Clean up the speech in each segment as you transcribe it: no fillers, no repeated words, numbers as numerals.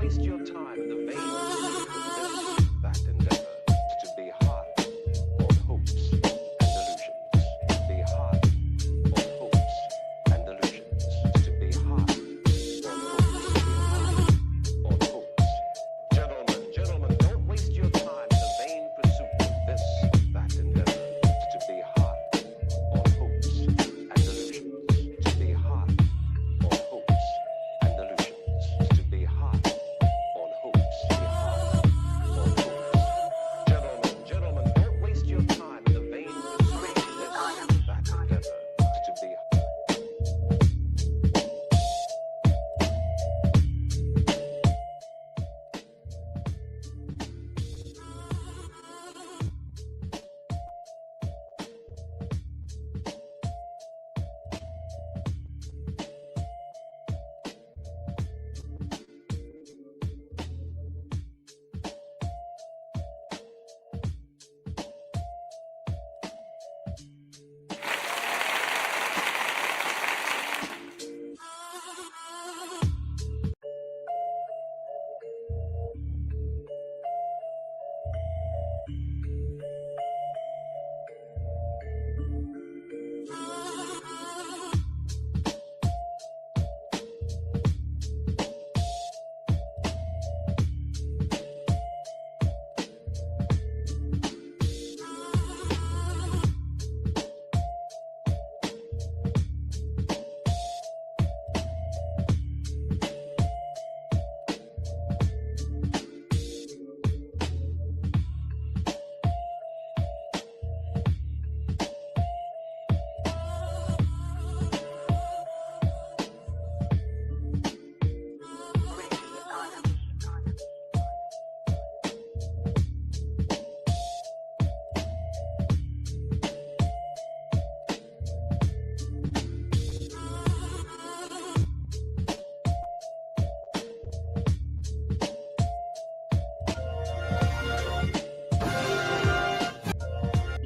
waste your time in the vain pursuit of this, that endeavor to be high on hopes and delusions, to be high on hopes and delusions, to be high on hopes. Gentlemen, don't waste your time in the vain pursuit of this, that endeavor to be high on hopes and delusions, to be high on hopes and delusions, to be high on hopes, be high on hopes. Gentlemen, don't waste your time in the vain pursuit of this, that endeavor to be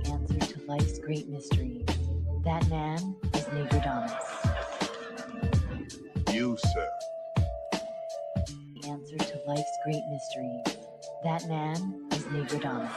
Answer to life's great mysteries. That man is Negrodamus. You, sir. The answer to life's great mysteries. That man is Negrodamus.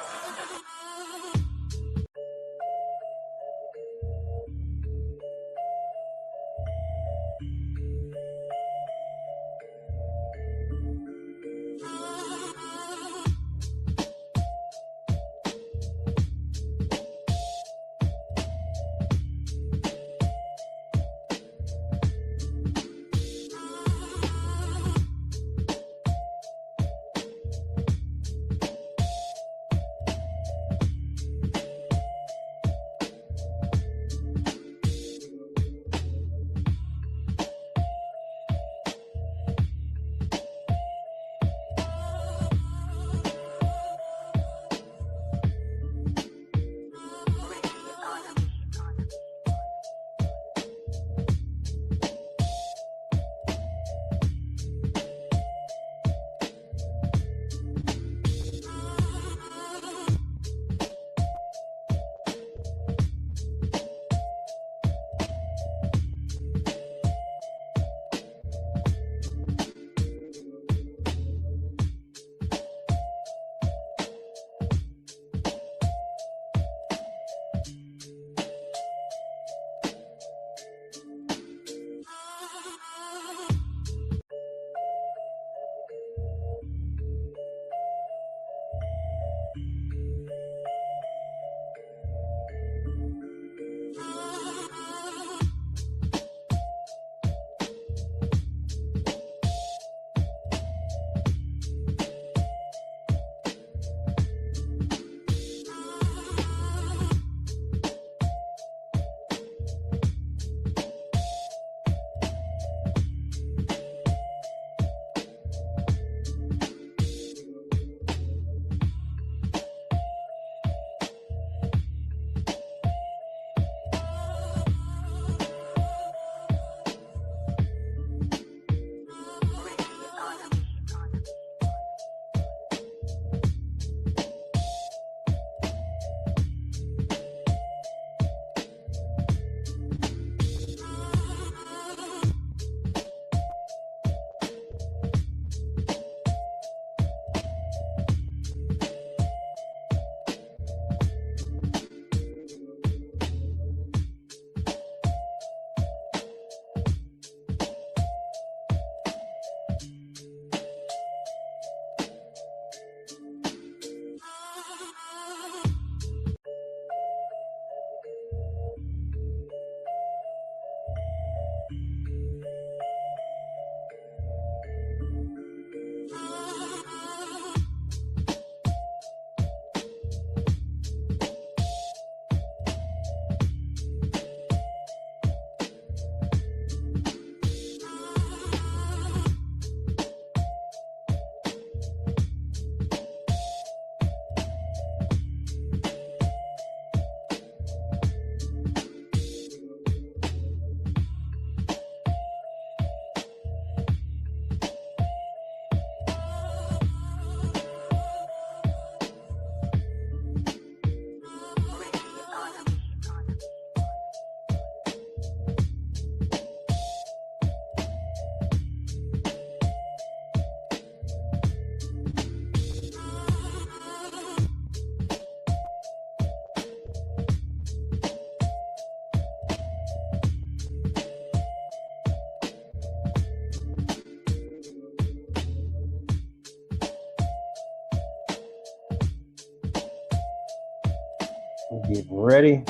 We're getting ready.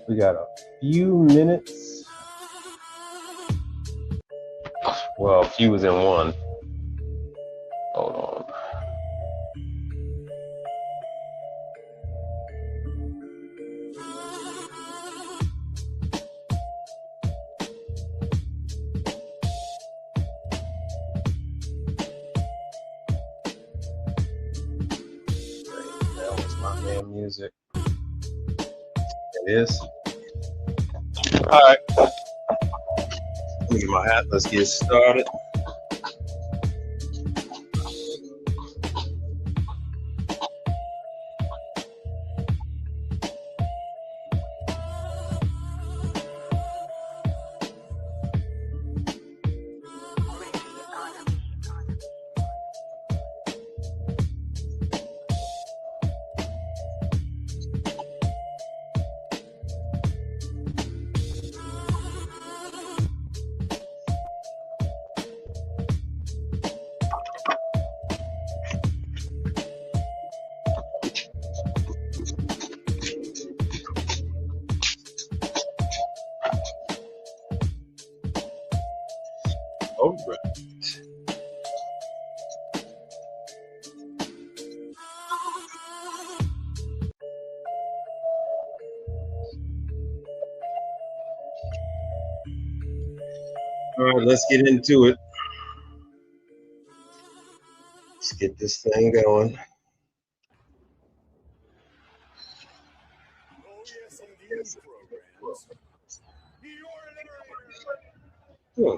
We got a few minutes. Well, a few was in one. Hold on. That was my damn music. It is. All right. Let me get my hat. Let's get started. All right. All right, let's get into it. Let's get this thing going. Hmm.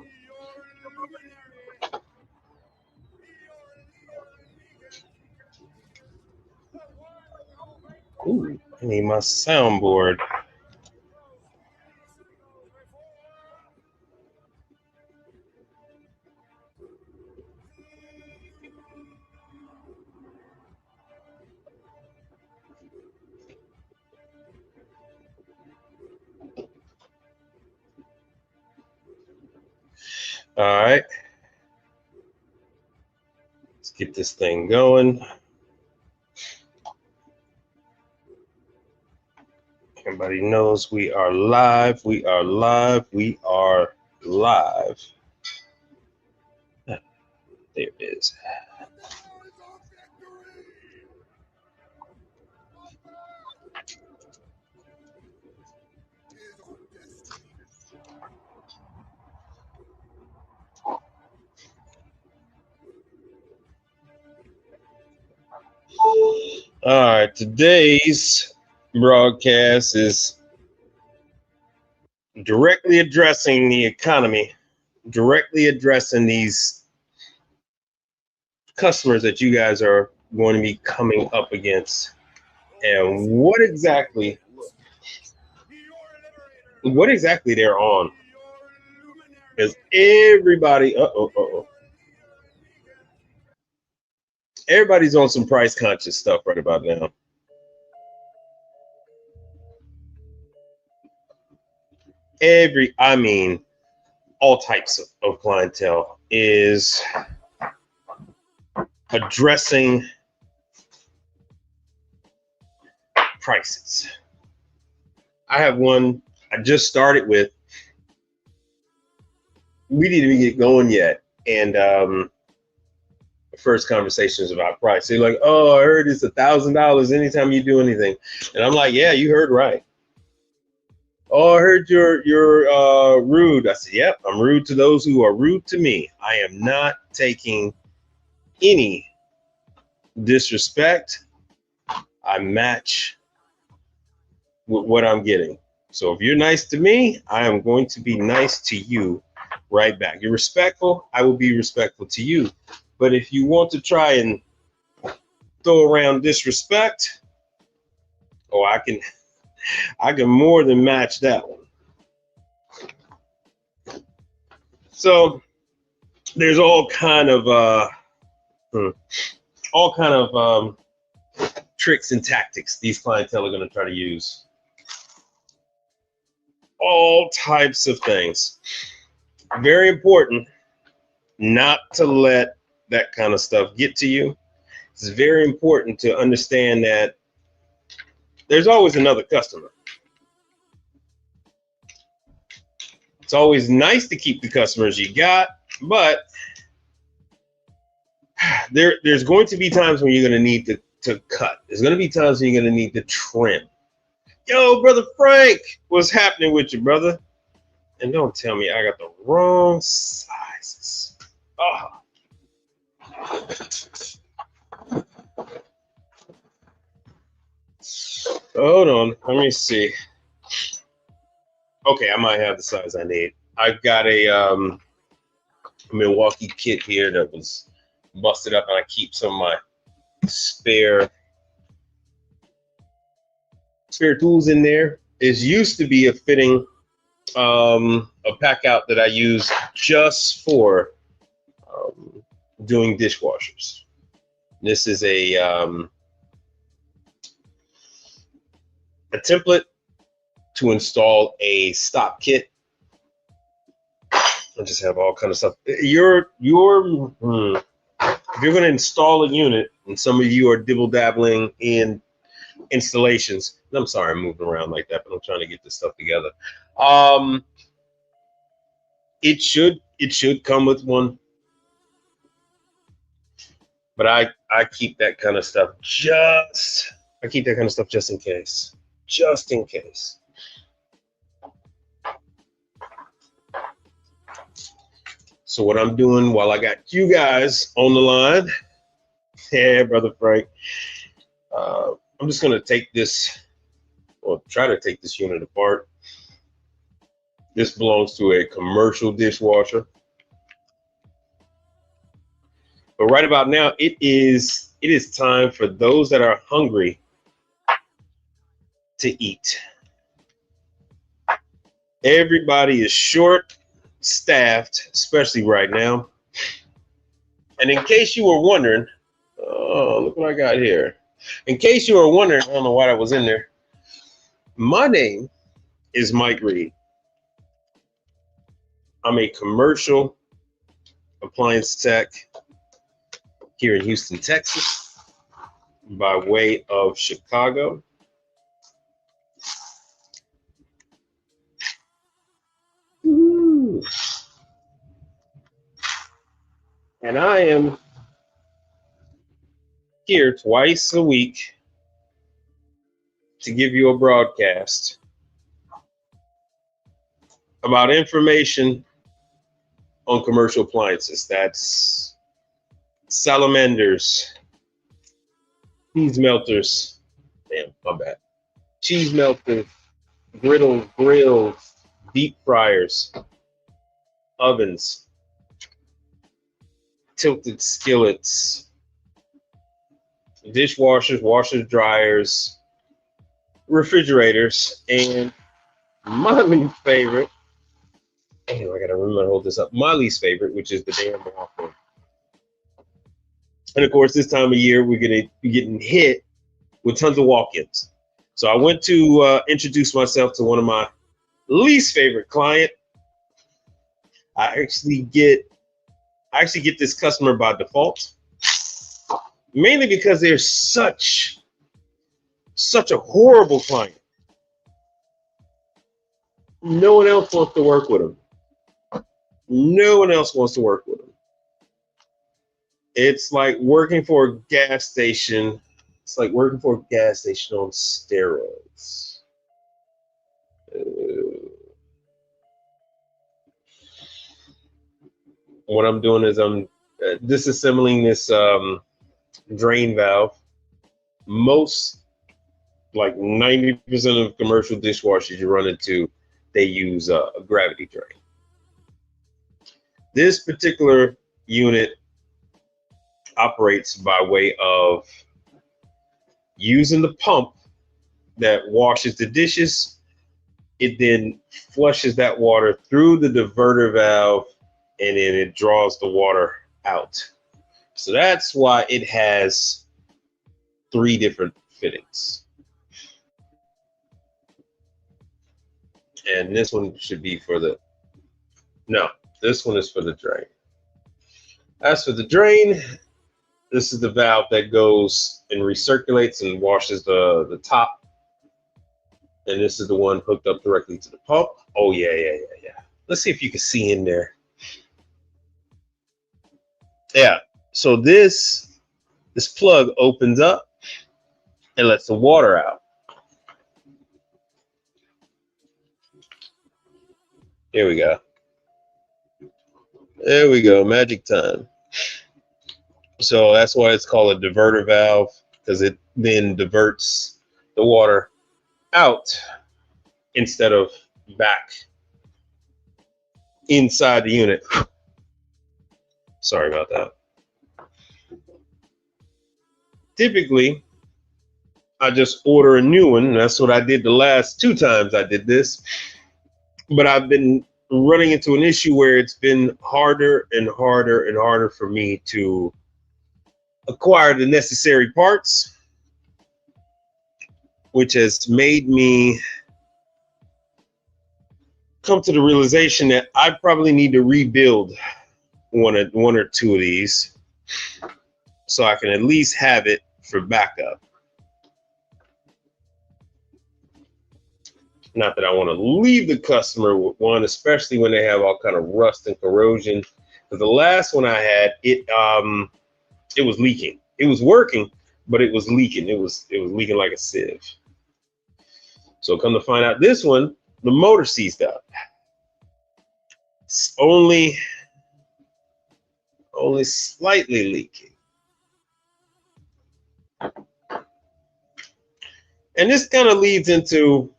Ooh, I need my soundboard. All right. Let's get this thing going. Everybody knows we are live. We are live. We are live. There it is. All right. Today's broadcast is directly addressing the economy, directly addressing these customers that you guys are going to be coming up against, and what exactly they're on. Because everybody, everybody's on some price conscious stuff right about now. All types of clientele is addressing prices. I have one I just started with. We didn't even get going yet. And the first conversation is about price. They're like, oh, I heard it's $1,000 anytime you do anything. And I'm like, yeah, you heard right. Oh, I heard you're rude. I said, yep, I'm rude to those who are rude to me. I am not taking any disrespect. I match with what I'm getting. So if you're nice to me, I am going to be nice to you right back. You're respectful, I will be respectful to you. But if you want to try and throw around disrespect, oh, I can more than match that one. So there's all kind of tricks and tactics these clientele are going to try to use. All types of things. Very important not to let that kind of stuff get to you. It's very important to understand that there's always another customer. It's always nice to keep the customers you got, but there's going to be times when you're going to need to cut. There's going to be times when you're going to need to trim. Yo, brother Frank, what's happening with you, brother? And don't tell me I got the wrong sizes. Oh. Hold on, let me see. Okay, I might have the size I need. I've got a Milwaukee kit here that was busted up, and I keep some of my spare tools in there. It used to be a fitting, a pack out that I use just for doing dishwashers. This is a template to install a stop kit. I just have all kind of stuff. If you're going to install a unit, and some of you are dibble-dabbling in installations. I'm sorry I'm moving around like that, but I'm trying to get this stuff together. It should come with one, but I keep that kind of stuff just in case. Just in case. So what I'm doing while I got you guys on the line, yeah, brother Frank, I'm just gonna take this, or try to take this unit apart. This belongs to a commercial dishwasher. But right about now, it is time for those that are hungry to eat. Everybody is short-staffed, especially right now. And in case you were wondering, oh, look what I got here. In case you were wondering, I don't know why that was in there. My name is Mike Reed. I'm a commercial appliance tech here in Houston, Texas, by way of Chicago. Ooh. And I am here twice a week to give you a broadcast about information on commercial appliances. That's salamanders, cheese melters, damn, my bad, cheese melters, griddles, grills, deep fryers, ovens, tilted skillets, dishwashers, washers, dryers, refrigerators, and my least favorite, damn, I gotta remember to hold this up, my least favorite, which is the damn walk-in. And of course, this time of year, we're gonna be getting hit with tons of walk-ins. So I went to introduce myself to one of my least favorite client. I actually get this customer by default, mainly because they're such a horrible client. No one else wants to work with them. No one else wants to work with them. It's like working for a gas station. It's like working for a gas station on steroids. What I'm doing is I'm disassembling this drain valve. Most, like 90% of commercial dishwashers you run into, they use a gravity drain. This particular unit operates by way of using the pump that washes the dishes. It then flushes that water through the diverter valve, and then it draws the water out. So that's why it has 3 different fittings. And this one should be for the, no, this one is for the drain. As for the drain, this is the valve that goes and recirculates and washes the top And this is the one hooked up directly to the pump. Oh yeah. Let's see if you can see in there. Yeah. So this plug opens up and lets the water out. Here we go. There we go. Magic time. So that's why it's called a diverter valve, because it then diverts the water out instead of back inside the unit. Sorry about that. Typically, I just order a new one. That's what I did the last 2 times I did this. But I've been running into an issue where it's been harder and harder and harder for me to acquire the necessary parts, which has made me come to the realization that I probably need to rebuild one or two of these so I can at least have it for backup. Not that I want to leave the customer with one, especially when they have all kind of rust and corrosion. Because the last one I had, it was leaking. It was working, but it was leaking. It was leaking like a sieve. So come to find out, this one, the motor seized up. It's only slightly leaking. And this kind of leads into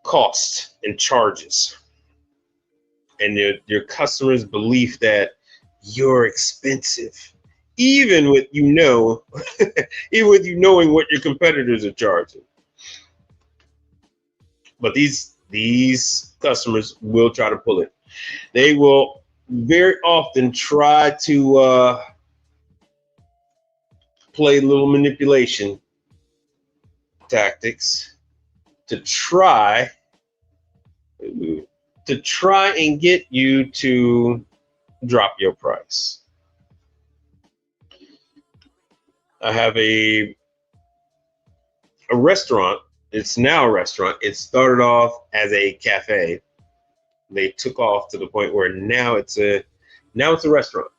cost and charges, and your customers' belief that you're expensive, even with even with you knowing what your competitors are charging. But these customers will try to pull it. They will very often try to play little manipulation tactics to try and get you to drop your price. I have a restaurant. It's now a restaurant. It started off as a cafe. They took off to the point where now it's a restaurant.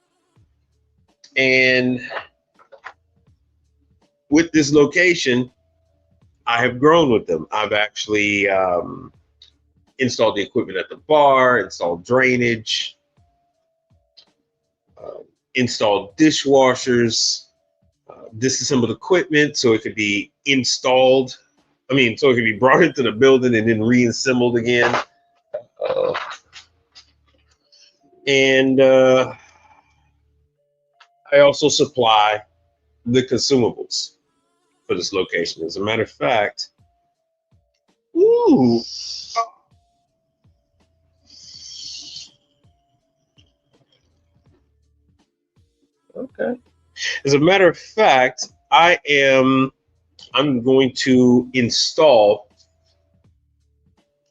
And with this location, I have grown with them. I've actually installed the equipment at the bar, installed drainage, installed dishwashers, disassembled equipment so it could be installed. So it could be brought into the building and then reassembled again. And I also supply the consumables for this location. As a matter of fact, okay. As a matter of fact, I'm going to install.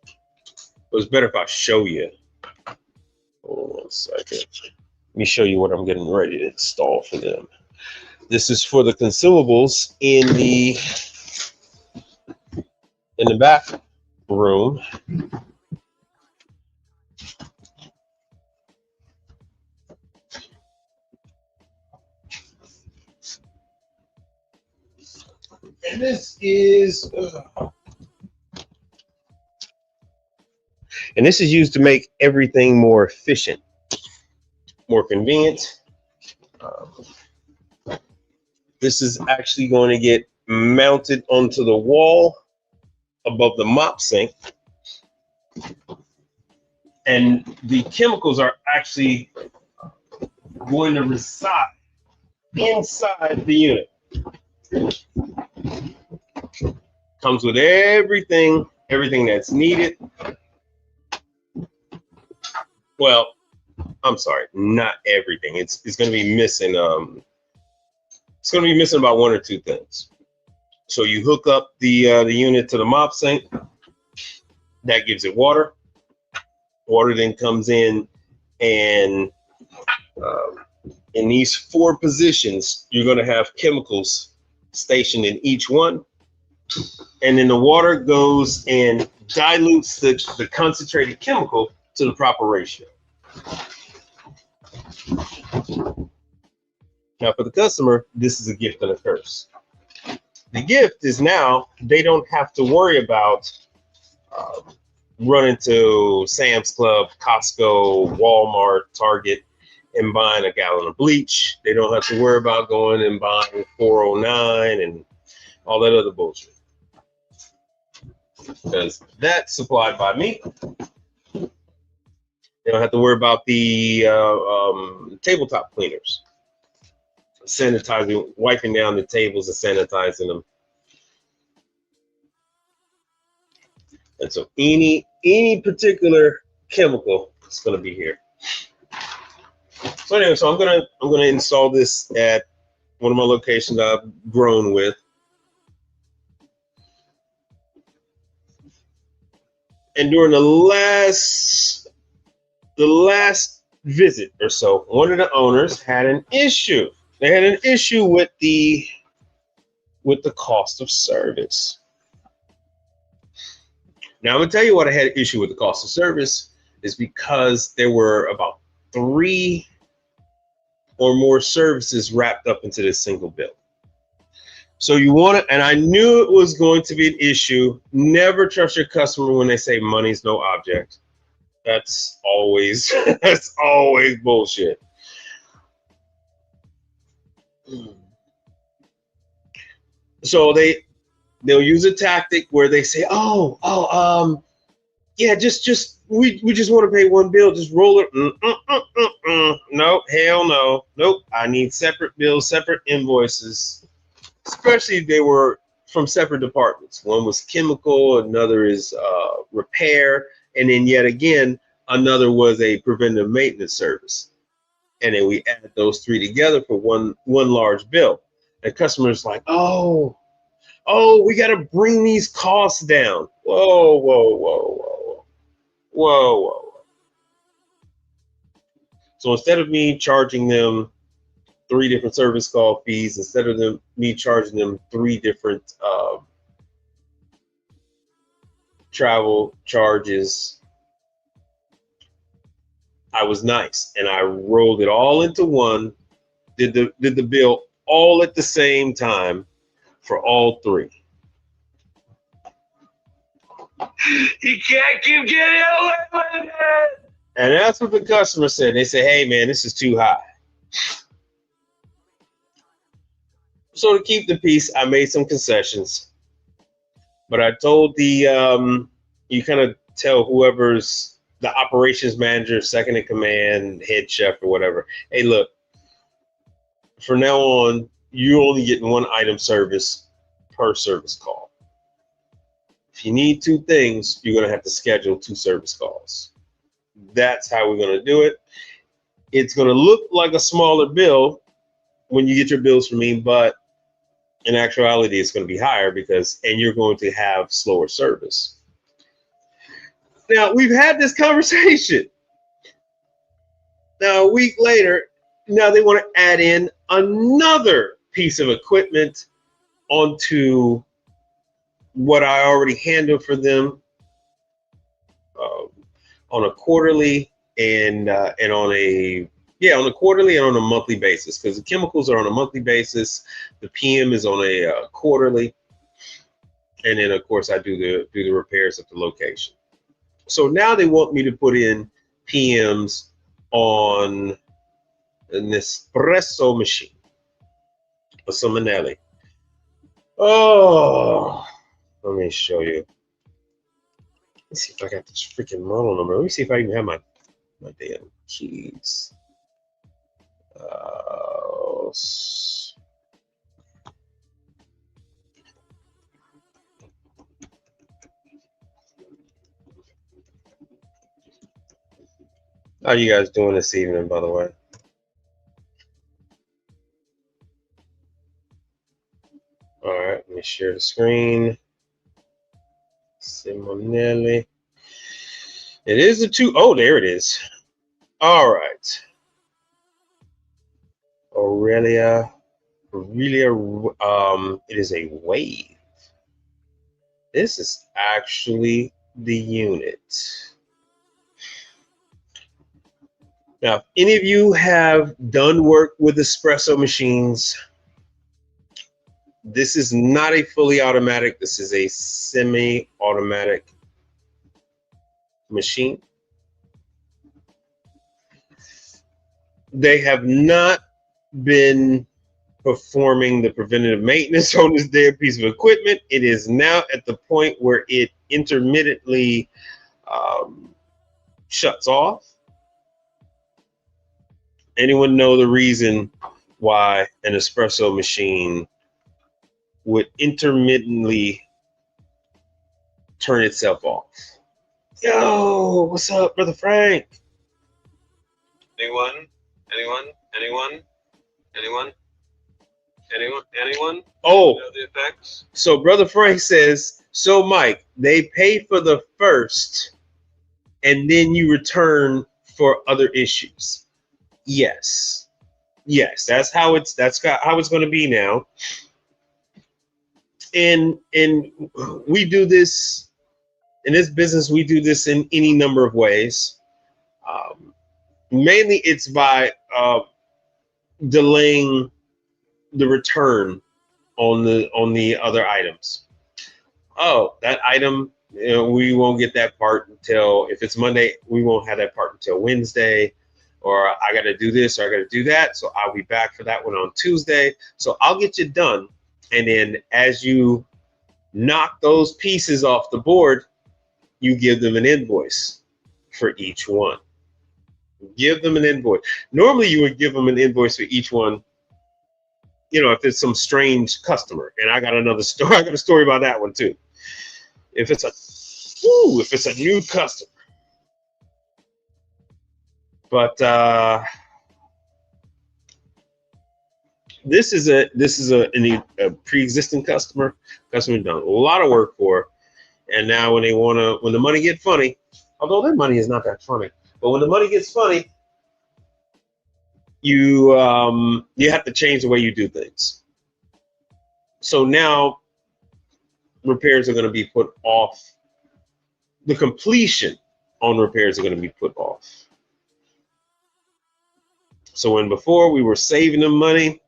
It was better if I show you. Hold on 1 second. Let me show you what I'm getting ready to install for them. This is for the consumables in the back room. And this is used to make everything more efficient, more convenient. This is actually going to get mounted onto the wall above the mop sink. And the chemicals are actually going to reside inside the unit. Comes with everything that's needed. Well, I'm sorry, not everything. It's going to be missing. It's going to be missing about 1 or 2 things. So you hook up the unit to the mop sink. That gives it water. Water then comes in, and in these 4 positions, you're going to have chemicals stationed in each one. and then the water goes and dilutes the concentrated chemical to the proper ratio. Now, for the customer, this is a gift and a curse. The gift is now they don't have to worry about running to Sam's Club, Costco, Walmart, Target, and buying a gallon of bleach. They don't have to worry about going and buying 409 and all that other bullshit, because that's supplied by me. They don't have to worry about the tabletop cleaners, sanitizing, wiping down the tables and sanitizing them. And so any particular chemical is going to be here. So anyway, so I'm gonna install this at one of my locations I've grown with. And during the last visit or so, one of the owners had an issue. They had an issue with the cost of service. Now I'm gonna tell you what I had an issue with the cost of service is because there were about 3 or more services wrapped up into this single bill. So you want to, and I knew it was going to be an issue. Never trust your customer when they say money's no object. That's always bullshit. So they'll use a tactic where they say, yeah, we just want to pay one bill, just roll it. No, hell no. Nope. I need separate bills, separate invoices, especially if they were from separate departments. One was chemical, another is repair, and then yet again, another was a preventive maintenance service. And then we add those 3 together for one large bill. And customers like, oh, we got to bring these costs down. Whoa. So instead of me charging them 3 different service call fees, instead of me charging them 3 different travel charges, I was nice and I rolled it all into one, did the bill all at the same time for all 3. You can't keep getting away with it. And that's what the customer said. They said, hey man, this is too high. So to keep the peace, I made some concessions. But I told the you kind of tell whoever's the operations manager, second in command, head chef or whatever, hey look, from now on, you're only getting 1 item service per service call. If you need 2 things, you're going to have to schedule 2 service calls. That's how we're going to do it. It's going to look like a smaller bill when you get your bills from me, but in actuality, it's going to be higher and you're going to have slower service. Now, we've had this conversation. Now, a week later, now they want to add in another piece of equipment onto what I already handled for them on a quarterly and on a quarterly and on a monthly basis, because the chemicals are on a monthly basis, the PM is on a quarterly, and then of course I do the repairs at the location. So now they want me to put in PMs on an espresso machine, a Simonelli. Oh, let me show you. Let's see if I got this freaking model number. Let me see if I even have my damn keys. How are you guys doing this evening, by the way? All right, let me share the screen. Simonelli. It is a 2. Oh, there it is. All right. Aurelia, it is a wave. This is actually the unit. Now, if any of you have done work with espresso machines, this is not a fully automatic. This is a semi-automatic machine. They have not been performing the preventative maintenance on this damn piece of equipment. It is now at the point where it intermittently shuts off. Anyone know the reason why an espresso machine would intermittently turn itself off? Yo, what's up, Brother Frank? Anyone? Oh, the effects? So Brother Frank says, so Mike, they pay for the first and then you return for other issues. Yes, that's how it's going to be now. And we do this in this business. We do this in any number of ways. Mainly, it's by delaying the return on the other items. Oh, that item, we won't get that part until, if it's Monday, we won't have that part until Wednesday. Or I got to do this, or I got to do that. So I'll be back for that one on Tuesday. So I'll get you done. And then as you knock those pieces off the board, you give them an invoice for each one. Give them an invoice. Normally you would give them an invoice for each one, if it's some strange customer. And I got another story. I got a story about that one too. If it's a new customer. But this is a pre-existing customer done a lot of work for, and now when the money get funny, although their money is not that funny, but when the money gets funny, you have to change the way you do things. So now repairs are going to be put off. The completion on repairs are going to be put off. So when before we were saving them money,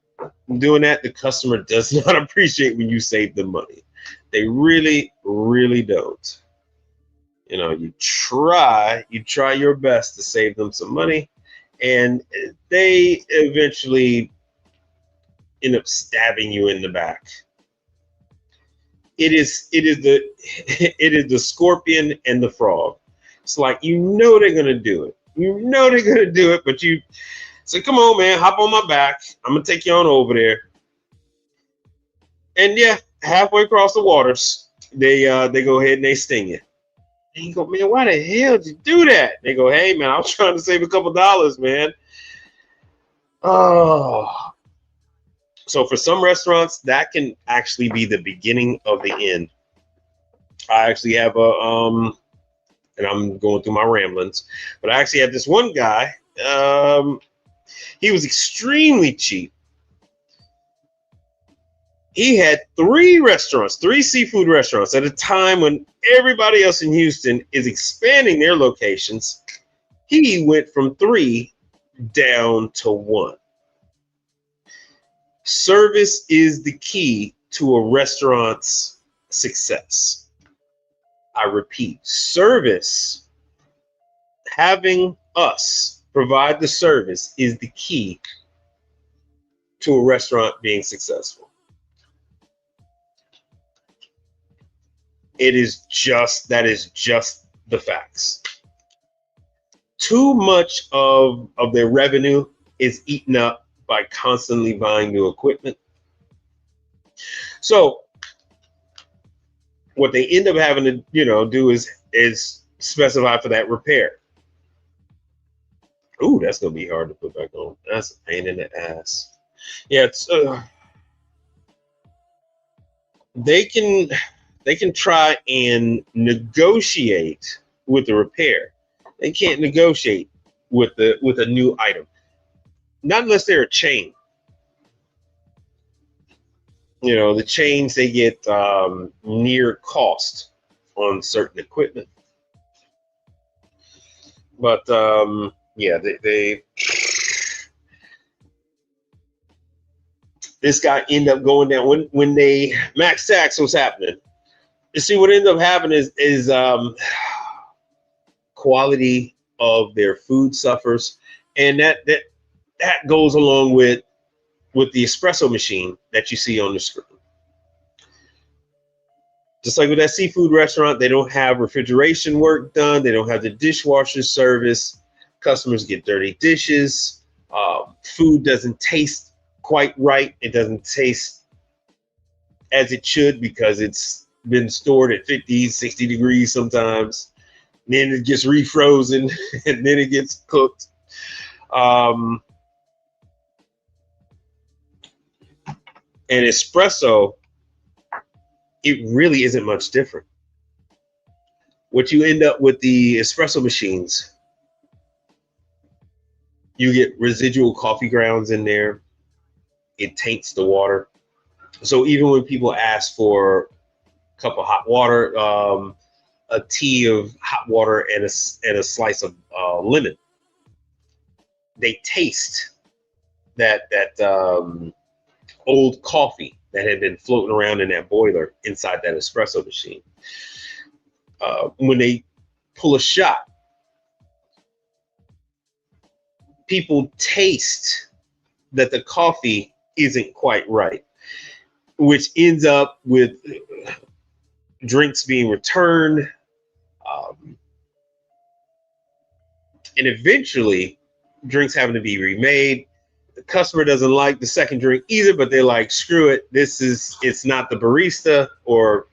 doing that, the customer does not appreciate when you save them money. They really, really don't. You try your best to save them some money, and they eventually end up stabbing you in the back. It is the scorpion and the frog. It's like, they're gonna do it. But you say, come on, man, hop on my back. I'm gonna take you on over there. And yeah, halfway across the waters, they go ahead and they sting you. And you go, man, why the hell did you do that? They go, hey man, I was trying to save a couple dollars, man. Oh. So for some restaurants, that can actually be the beginning of the end. I actually have and I'm going through my ramblings, but I actually had this one guy. He was extremely cheap. He had 3 seafood restaurants at a time when everybody else in Houston is expanding their locations. He went from 3 down to 1. Service is the key to a restaurant's success. I repeat, service, having us provide the service, is the key to a restaurant being successful. That is just the facts. Too much of their revenue is eaten up by constantly buying new equipment. So what they end up having to, do is specify for that repair. Ooh, that's gonna be hard to put back on. That's a pain in the ass. Yeah, it's they can try and negotiate with the repair. They can't negotiate with a new item. Not unless they're a chain. You know, the chains, they get near cost on certain equipment. But yeah, they this guy ended up going down when they max tax was happening. You see, what ended up happening is quality of their food suffers, and that goes along with the espresso machine that you see on the screen. Just like with that seafood restaurant, they don't have refrigeration work done. They don't have the dishwasher service. Customers get dirty dishes. Food doesn't taste quite right. It doesn't taste as it should because it's been stored at 50, 60 degrees sometimes. Then it gets refrozen and then it gets cooked. And espresso, it really isn't much different. What you end up with the espresso machines, you get residual coffee grounds in there. It taints the water. So even when people ask for a cup of hot water, a tea of hot water and a slice of lemon, they taste that old coffee that had been floating around in that boiler inside that espresso machine. When they pull a shot, people taste that the coffee isn't quite right, which ends up with drinks being returned. And eventually drinks having to be remade. The customer doesn't like the second drink either, but they're like, screw it. It's not the barista, or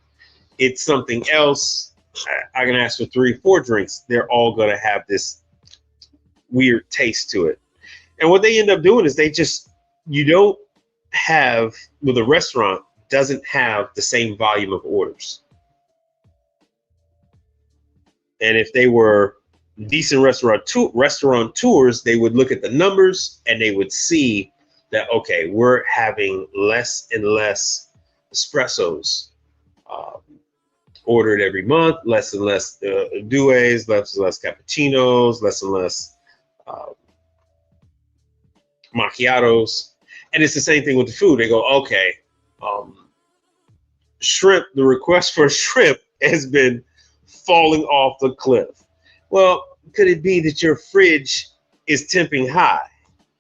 it's something else. I can ask for 3 or 4 drinks. They're all going to have this weird taste to it. And what they end up doing is you don't have, with a restaurant, doesn't have the same volume of orders. And if they were decent restaurateurs, they would look at the numbers and they would see that, okay, we're having less and less espressos ordered every month, less and less duets, less and less cappuccinos, less and less macchiatos. And it's the same thing with the food. They go, okay, shrimp, the request for shrimp has been falling off the cliff. Well, could it be that your fridge is temping high?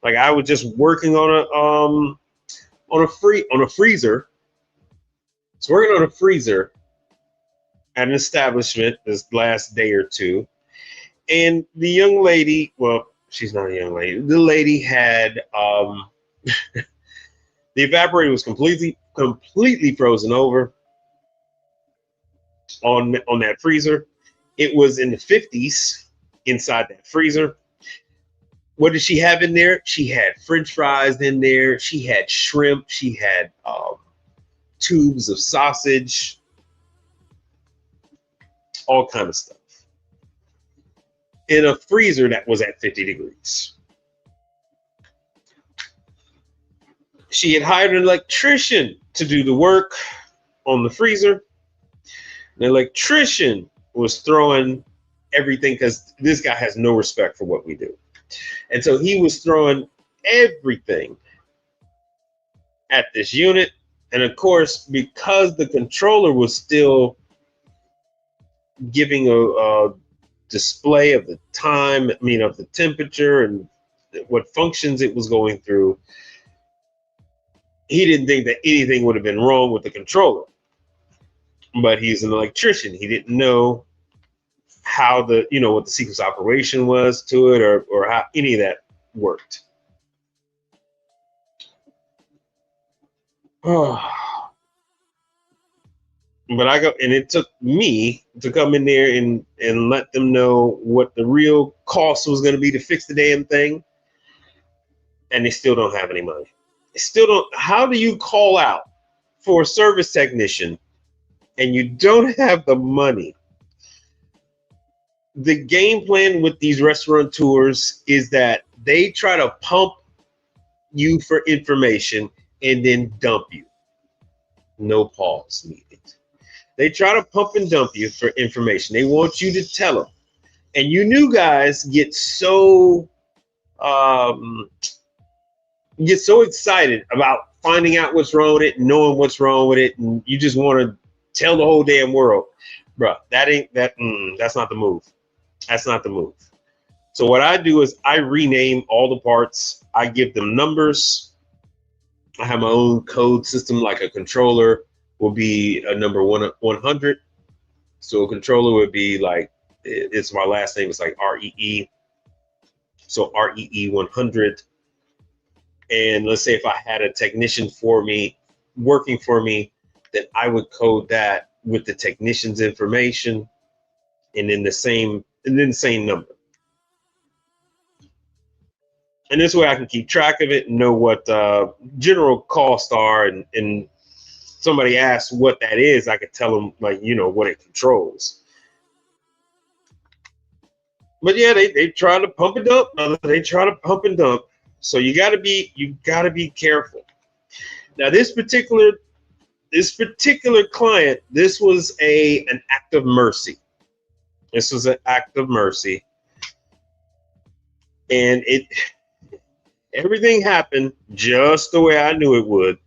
Like, I was just working on a freezer. So working on a freezer at an establishment this last day or two, and the young lady, well, she's not a young lady. The lady had the evaporator was completely frozen over on that freezer. It was in the 50s inside that freezer. What did she have in there? She had French fries in there. She had shrimp. She had tubes of sausage, all kind of stuff in a freezer that was at 50 degrees. She had hired an electrician to do the work on the freezer. The electrician was throwing everything, because this guy has no respect for what we do. And so he was throwing everything at this unit. And of course, because the controller was still giving a display of the time, of the temperature and what functions it was going through, he didn't think that anything would have been wrong with the controller. But he's an electrician. He didn't know how what the sequence operation was to it, or how any of that worked. But it took me to come in there and let them know what the real cost was going to be to fix the damn thing. And they still don't have any money. They still don't. How do you call out for a service technician and you don't have the money? The game plan with these restaurateurs is that they try to pump you for information and then dump you. no pause needed. They try to pump and dump you for information. They want you to tell them. And you new guys get so excited about finding out what's wrong with it, knowing what's wrong with it, and you just want to tell the whole damn world, bro. That's not the move. That's not the move. So what I do is I rename all the parts. I give them numbers. I have my own code system, like a controller will be a number 100. So a controller would be like, it's my last name. It's like REE. So REE 100. And let's say if I had a technician for me, working for me, then I would code that with the technician's information and then the same number. And this way I can keep track of it and know what general costs are. And somebody asks what that is, I could tell them, like, what it controls. But yeah, they try to pump and dump. They try to pump and dump. So you gotta be careful. Now this particular client, this was an act of mercy. This was an act of mercy, and everything happened just the way I knew it would.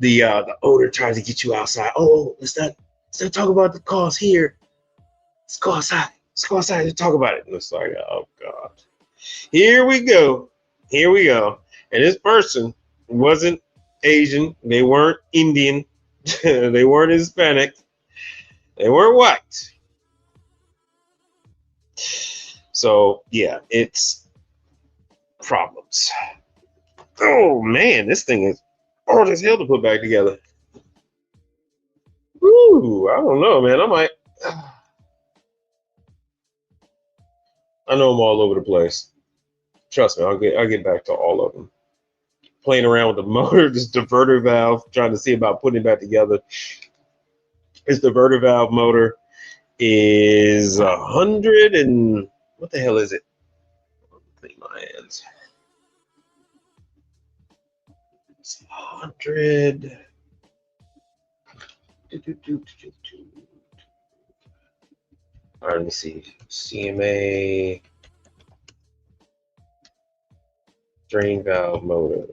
The owner tries to get you outside. Oh, let's not talk about the cost here. Let's go outside. Let's go outside and talk about it. And it's like, oh God. Here we go. And this person wasn't Asian. They weren't Indian. They weren't Hispanic. They weren't white. So, yeah, it's problems. Oh, man, this thing is hard as hell to put back together. Ooh, I don't know, man. I know I'm all over the place. Trust me, I'll get back to all of them. Playing around with the motor, this diverter valve, trying to see about putting it back together. This diverter valve motor is 100 and what the hell is it? Clean my hands. It's 100. All right, let me see. CMA drain valve motor.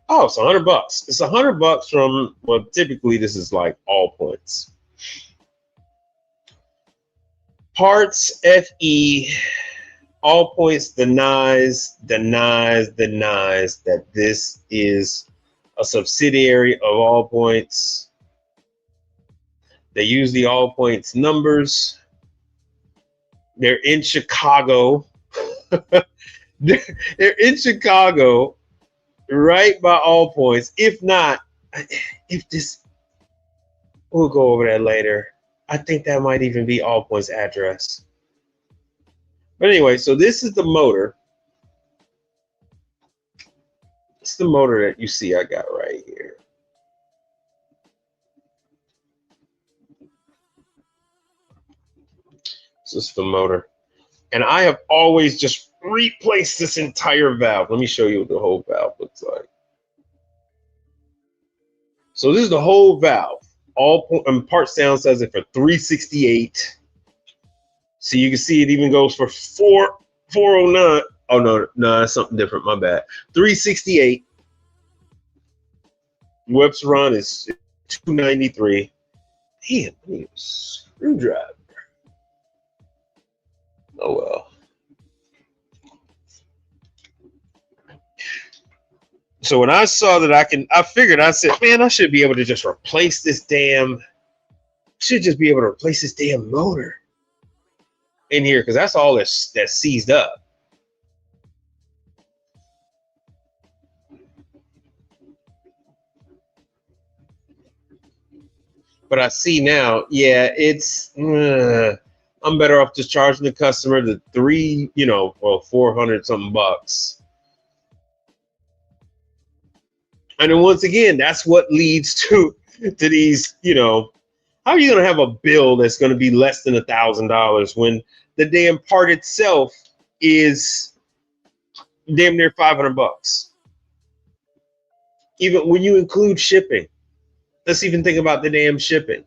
Oh, it's $100. It's $100 from, well, typically this is like All Points. Parts FE, All Points denies that this is a subsidiary of All Points. They use the All Points numbers. They're in Chicago. They're in Chicago, right by All Points. If not, we'll go over that later. I think that might even be All Points address. But anyway, so this is the motor. It's the motor that you see I got right here. This is the motor. And I have always just replaced this entire valve. Let me show you what the whole valve looks like. So this is the whole valve. Parts Sound says it for $368. So you can see it even goes for $409. Oh no, that's something different. My bad. $368. Webster run is $293. Damn, I need a screwdriver. Oh well. So when I saw that I figured, I said, man, I should be able to just replace this damn motor in here, because that's all that's seized up. But I see now, yeah, it's I'm better off just charging the customer the $400 something bucks. And then once again, that's what leads to these, how are you going to have a bill that's going to be less than $1,000 when the damn part itself is damn near $500 bucks? Even when you include shipping, let's even think about the damn shipping.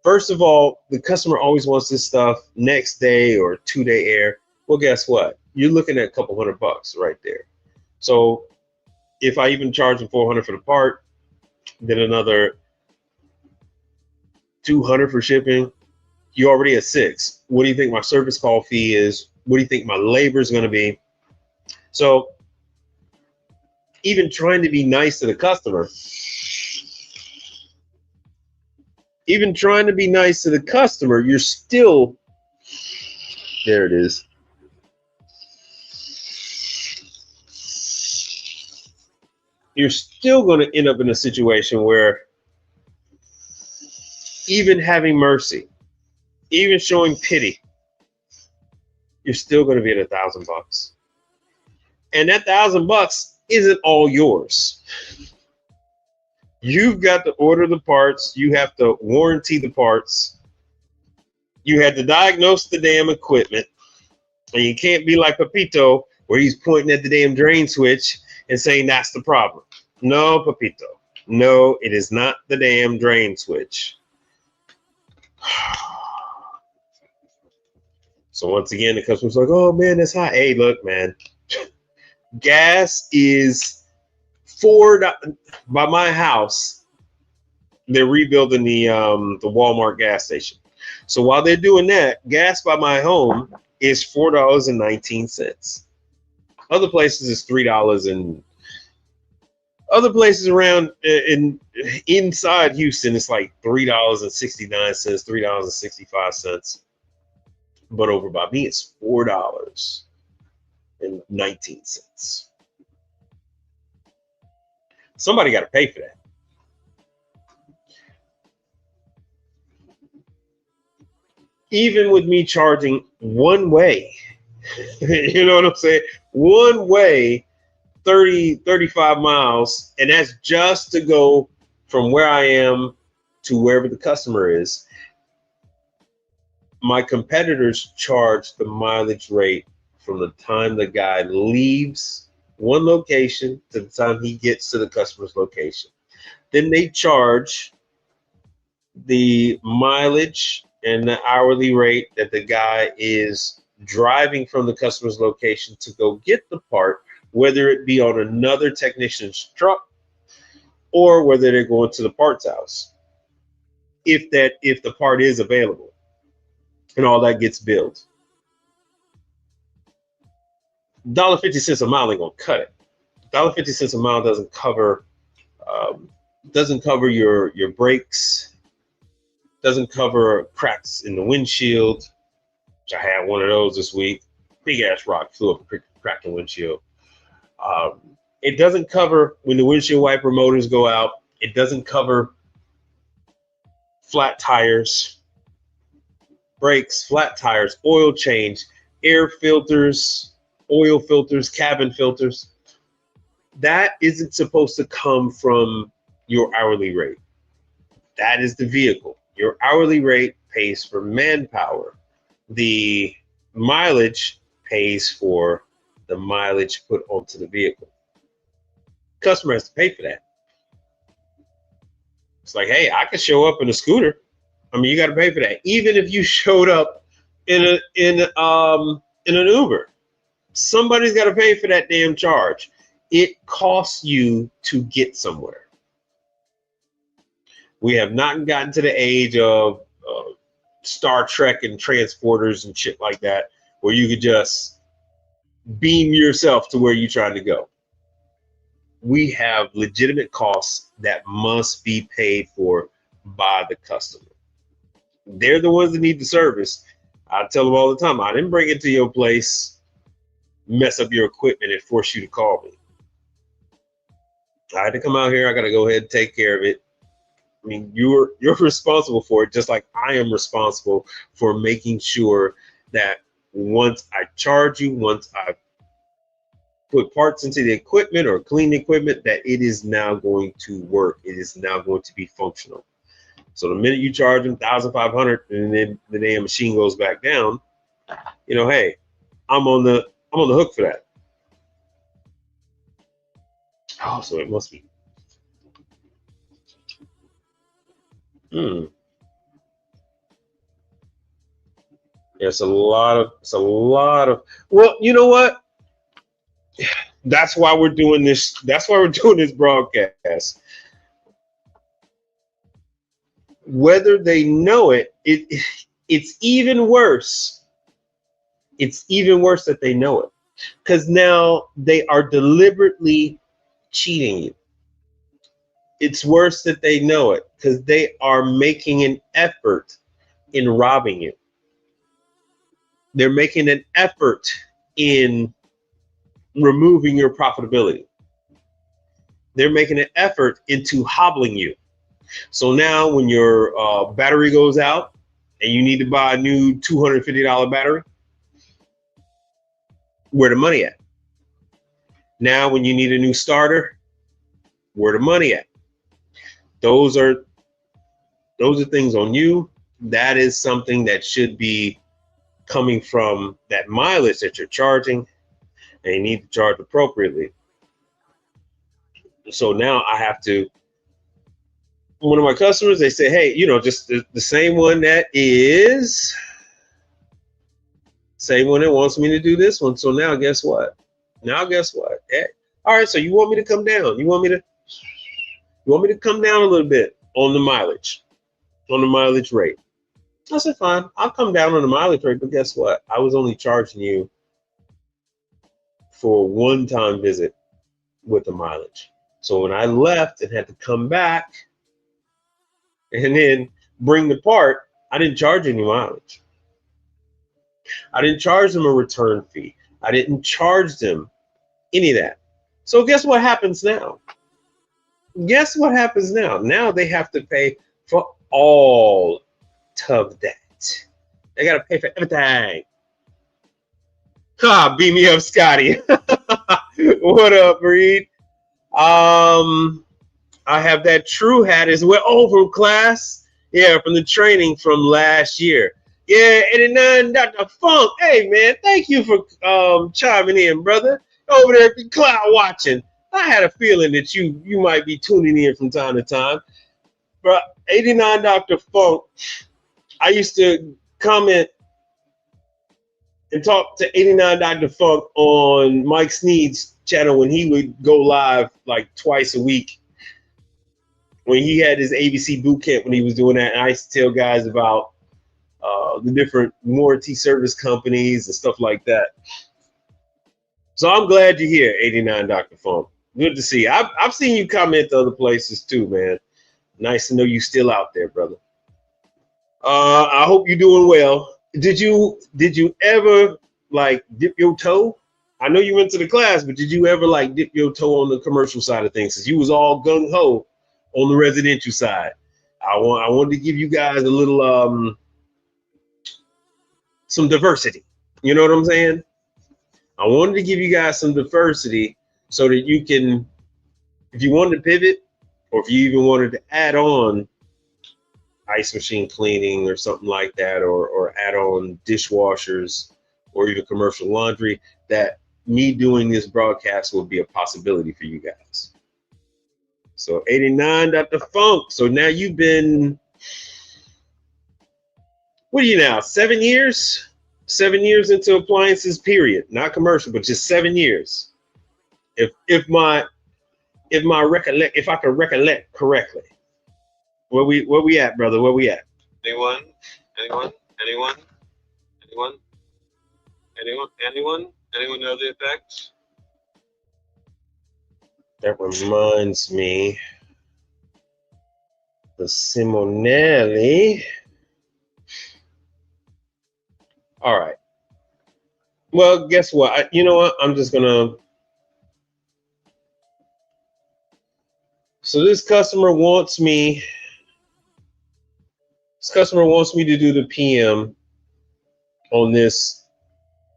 First of all, the customer always wants this stuff next day or 2-day air. Well, guess what? You're looking at a couple $100 right there. So if I even charge them $400 for the part, then another $200 for shipping, you already at $600. What do you think my service call fee is? What do you think my labor is going to be? So even trying to be nice to the customer, you're still, there it is. You're still going to end up in a situation where even having mercy, even showing pity, you're still going to be at $1,000. And that $1,000 isn't all yours. You've got to order the parts. You have to warranty the parts. You had to diagnose the damn equipment. And you can't be like Pepito, where he's pointing at the damn drain switch and saying that's the problem. No, Pepito. No, it is not the damn drain switch. So once again, the customer's like, oh man, that's high. Hey, look, man. Gas is $4 by my house. They're rebuilding the Walmart gas station. So while they're doing that, gas by my home is $4.19. Other places is $3, and other places around inside Houston, it's like $3.69, $3.65. But over by me, it's $4.19. Somebody got to pay for that. Even with me charging one way, you know what I'm saying? One way, 35 miles, and that's just to go from where I am to wherever the customer is. My competitors charge the mileage rate from the time the guy leaves one location to the time he gets to the customer's location. Then they charge the mileage and the hourly rate that the guy is driving from the customer's location to go get the part, whether it be on another technician's truck or whether they're going to the parts house, if the part is available, and all that gets billed. $1.50 a mile ain't gonna cut it. $1.50 a mile doesn't cover your brakes, doesn't cover cracks in the windshield. Which I had one of those this week. Big ass rock flew up, cracked the windshield. It doesn't cover when the windshield wiper motors go out. It doesn't cover flat tires, brakes, flat tires, oil change, air filters, oil filters, cabin filters. That isn't supposed to come from your hourly rate. That is the vehicle. Your hourly rate pays for manpower. The mileage pays for the mileage put onto the vehicle. Customer has to pay for that. It's like, hey, I could show up in a scooter. I mean, you got to pay for that. Even if you showed up in an Uber, somebody's got to pay for that damn charge. It costs you to get somewhere. We have not gotten to the age of Star Trek and transporters and shit like that, where you could just beam yourself to where you're trying to go. We have legitimate costs that must be paid for by the customer. They're the ones that need the service. I tell them all the time, I didn't bring it to your place, mess up your equipment, and force you to call me. I had to come out here. I got to go ahead and take care of it. I mean, you're responsible for it, just like I am responsible for making sure that once I charge you, once I put parts into the equipment or clean the equipment, that it is now going to work. It is now going to be functional. So the minute you charge them $1,500 and then the damn machine goes back down, you know, hey, I'm on the hook for that. Oh, so it must be. Hmm. It's a lot of. It's a lot of. Well, you know what? That's why we're doing this. That's why we're doing this broadcast. Whether they know it, it's even worse. It's even worse that they know it, because now they are deliberately cheating you. It's worse that they know it because they are making an effort in robbing you. They're making an effort in removing your profitability. They're making an effort into hobbling you. So now when your battery goes out and you need to buy a new $250 battery, where the money at? Now when you need a new starter, where the money at? Those are things on you. That is something that should be coming from that mileage that you're charging, and you need to charge appropriately. So now I have to, one of my customers, they say, hey, just the same one that wants me to do this one. So now guess what? Hey, all right, so you want me to come down? You want me to come down a little bit on the mileage rate? I said, fine, I'll come down on the mileage rate, but guess what? I was only charging you for a one-time visit with the mileage. So when I left and had to come back and then bring the part, I didn't charge any mileage. I didn't charge them a return fee. I didn't charge them any of that. So guess what happens now? Now they have to pay for all of that. They got to pay for everything. Beat me up, Scotty. What up, Reed? I have that true hat as well. Oh, from class? Yeah, from the training from last year. Yeah, 89 Dr. Funk. Hey, man, thank you for chiming in, brother. Over there at the cloud watching. I had a feeling that you might be tuning in from time to time. But 89 Dr. Funk, I used to comment and talk to 89 Dr. Funk on Mike Sneed's channel when he would go live like twice a week. When he had his ABC boot camp, when he was doing that, and I used to tell guys about the different warranty service companies and stuff like that. So I'm glad you're here, 89 Dr. Funk. Good to see you. I've seen you comment to other places too, man. Nice to know you still out there, brother. I hope you're doing well. Did you ever like dip your toe? I know you went to the class, but did you ever like dip your toe on the commercial side of things? Since you was all gung ho on the residential side, I wanted to give you guys a little some diversity. You know what I'm saying? I wanted to give you guys some diversity so that you can, if you wanted to pivot, or if you even wanted to add on ice machine cleaning or something like that, or add on dishwashers or even commercial laundry, that me doing this broadcast will be a possibility for you guys. So 89 Dr. Funk. So now you've been, what are you now, 7 years? 7 years into appliances, period. Not commercial, but just 7 years. If I can recollect correctly. Where we at, brother? Where we at? Anyone know the effects? That reminds me, the Simonelli. All right. Well, guess what? You know what? I'm just gonna. So this customer wants me. This customer wants me to do the PM on this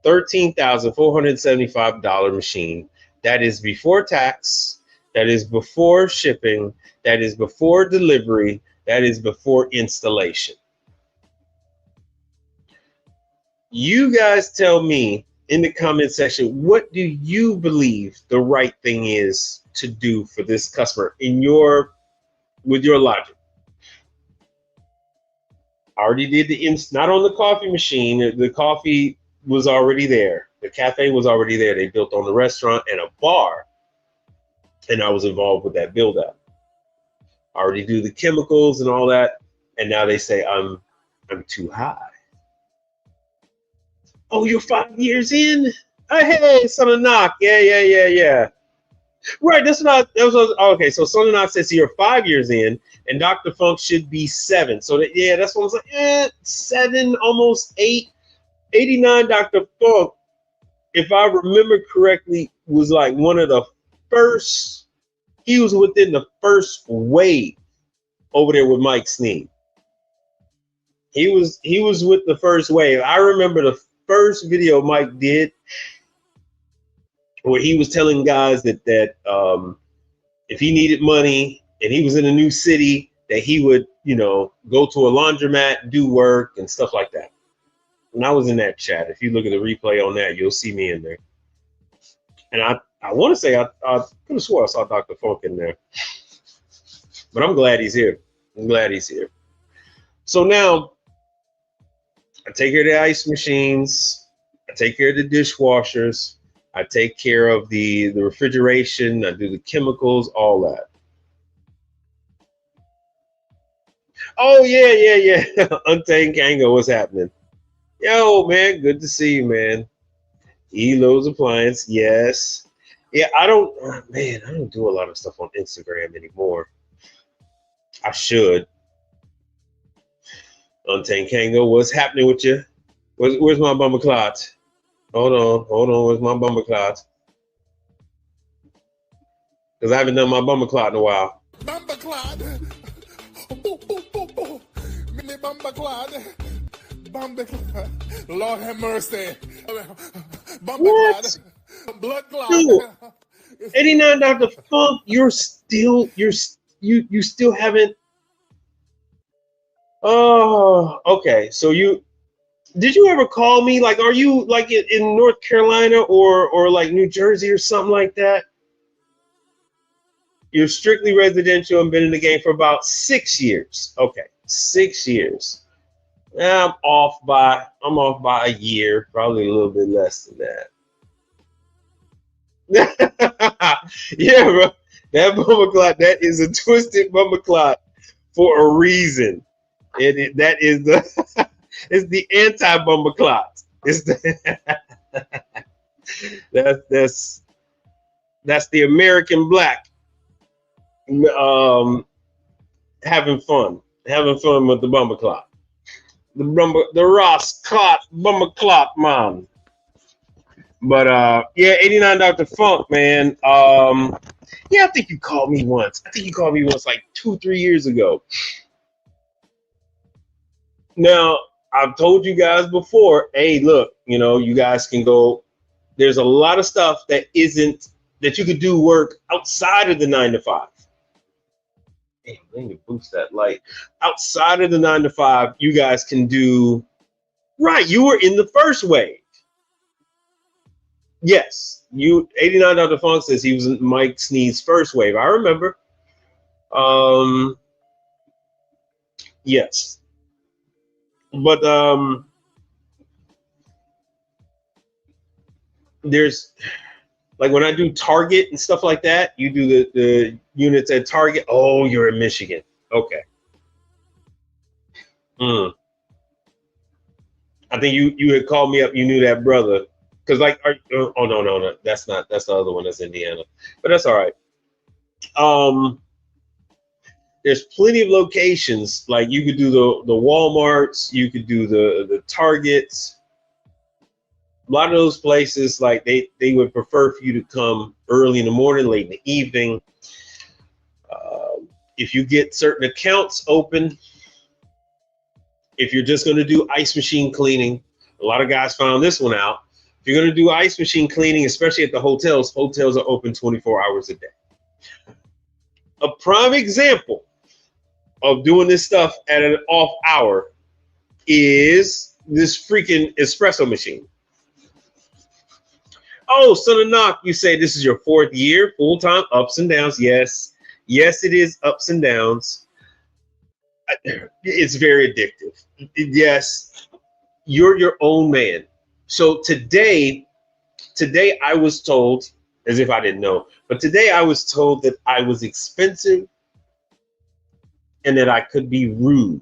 $13,475 machine. That is before tax. That is before shipping. That is before delivery. That is before installation. You guys tell me in the comment section, what do you believe the right thing is to do for this customer with your logic? I already did not on the coffee machine. The coffee was already there. The cafe was already there. They built on the restaurant and a bar, and I was involved with that build up. I already do the chemicals and all that, and now they say I'm too high. Oh, you're 5 years in? Hey, Son of Knock. Yeah. Right, okay. So Son of Knock says you're 5 years in, and Dr. Funk should be 7. So that's what I was like, 7, almost 8. 89 Dr. Funk, if I remember correctly, was like one of the first. He was within the first wave over there with Mike Sneed. He was with the first wave. I remember the first video Mike did where he was telling guys that if he needed money and he was in a new city, that he would, go to a laundromat, do work and stuff like that. And I was in that chat. If you look at the replay on that, you'll see me in there. And I want to say I could have swore I saw Dr. Funk in there. But I'm glad he's here. So now I take care of the ice machines. I take care of the dishwashers. I take care of the refrigeration. I do the chemicals, all that. Oh, yeah. Untamed Kango, what's happening? Yo, man, good to see you, man. Elo's Appliance, yes. Yeah, I don't do a lot of stuff on Instagram anymore. I should. Untamed Kango, what's happening with you? Where's my bumper clot? Hold on, where's my bumper clot? Because I haven't done my bumper clot in a while. Bumper clot. Mini bumper clot. Bumper clot. Lord have mercy. Bumper clot. Blood clot. Dude, 89 Dr. Funk, you still haven't. Oh, okay. So did you ever call me? Like, are you like in North Carolina or like New Jersey or something like that? You're strictly residential and been in the game for about 6 years. Okay, 6 years. I'm off by a year, probably a little bit less than that. Yeah, bro. That bumper clot, that is a twisted bumper clot for a reason. That is it's the anti-bumper clot. It's that's the American black having fun with the bumper clot. The Ross clot, bumper clot, man. But 89 Dr. Funk, man. I think you called me once. Like 2-3 years ago. Now, I've told you guys before, hey, look, you guys can go. There's a lot of stuff that you could do work outside of the 9 to 5. Hey, I need to boost that light. Outside of the 9 to 5, you guys can do. Right, you were in the first wave. Yes, 89 Dr. Funk says he was in Mike Sneed's first wave. I remember. Yes. But there's like when I do Target and stuff like that, you do the units at Target. Oh, you're in Michigan. Okay. I think you had called me up. You knew that brother. Because no, that's the other one. That's Indiana, but that's all right. There's plenty of locations. Like you could do the Walmarts, you could do the Targets. A lot of those places, like they would prefer for you to come early in the morning, late in the evening. If you get certain accounts open, if you're just going to do ice machine cleaning, a lot of guys found this one out. If you're going to do ice machine cleaning, especially at the hotels are open 24 hours a day. A prime example of doing this stuff at an off hour is this freaking espresso machine. Oh, Son of Knock, you say this is your 4th year, full-time, ups and downs. Yes. Yes, it is ups and downs. It's very addictive. Yes, you're your own man. So today I was told, as if I didn't know, but today I was told that I was expensive and that I could be rude.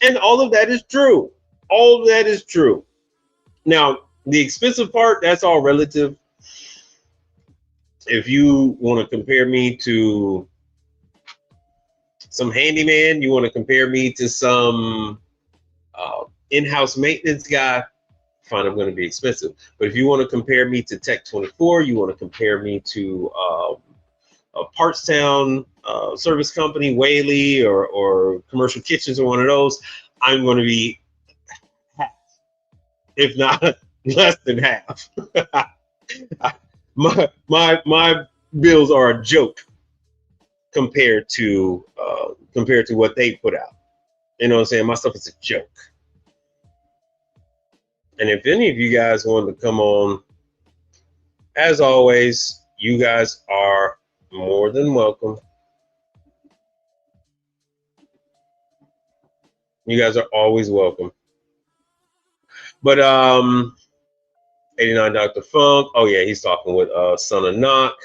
And all of that is true. All of that is true. Now, the expensive part, that's all relative. If you want to compare me to some handyman, you want to compare me to some in-house maintenance guy, fine, I'm going to be expensive. But if you want to compare me to Tech24, you want to compare me to a Partstown service company, Whaley, or Commercial Kitchens, or one of those, I'm going to be half, if not less than half. my bills are a joke compared to what they put out. You know what I'm saying? My stuff is a joke. And if any of you guys want to come on, as always, you guys are more than welcome. You guys are always welcome. But 89 Dr. Funk. Oh yeah, he's talking with Son of Knock.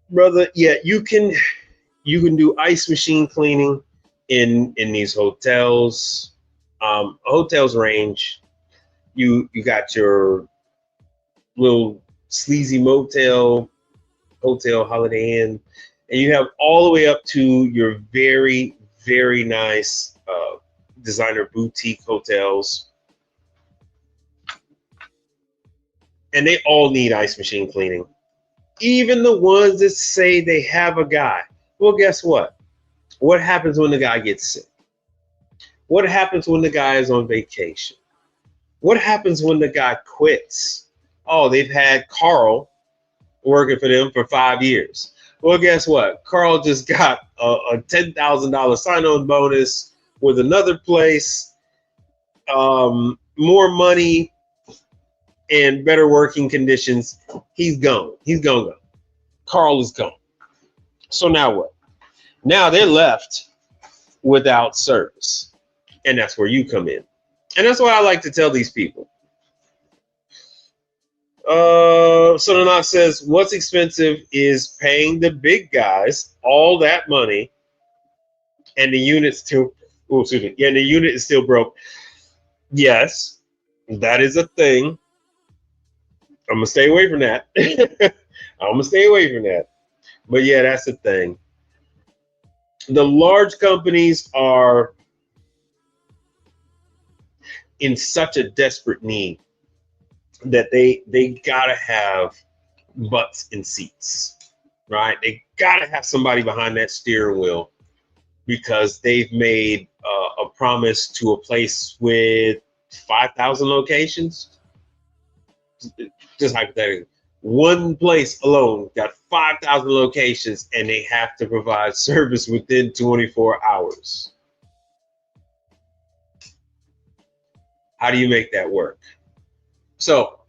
Brother, yeah, you can do ice machine cleaning in these hotels. Hotels range. You got your little sleazy motel, hotel, Holiday Inn, and you have all the way up to your very, very nice designer boutique hotels. And they all need ice machine cleaning. Even the ones that say they have a guy. Well, guess what? What happens when the guy gets sick? What happens when the guy is on vacation? What happens when the guy quits? Oh, they've had Carl working for them for 5 years. Well, guess what? Carl just got a $10,000 sign-on bonus with another place, more money, and better working conditions. He's gone. He's gone. Carl is gone. So now what? Now they're left without service. And that's where you come in. And that's what I like to tell these people. Sonana says, what's expensive is paying the big guys all that money, and the unit's still, oh, excuse me, yeah, the unit is still broke. Yes, that is a thing. I'm gonna stay away from that. I'm gonna stay away from that. But yeah, that's the thing. The large companies are in such a desperate need that they gotta have butts in seats, right? They gotta have somebody behind that steering wheel because they've made a promise to a place with 5,000 locations. Just hypothetically, one place alone got 5,000 locations, and they have to provide service within 24 hours. How do you make that work? So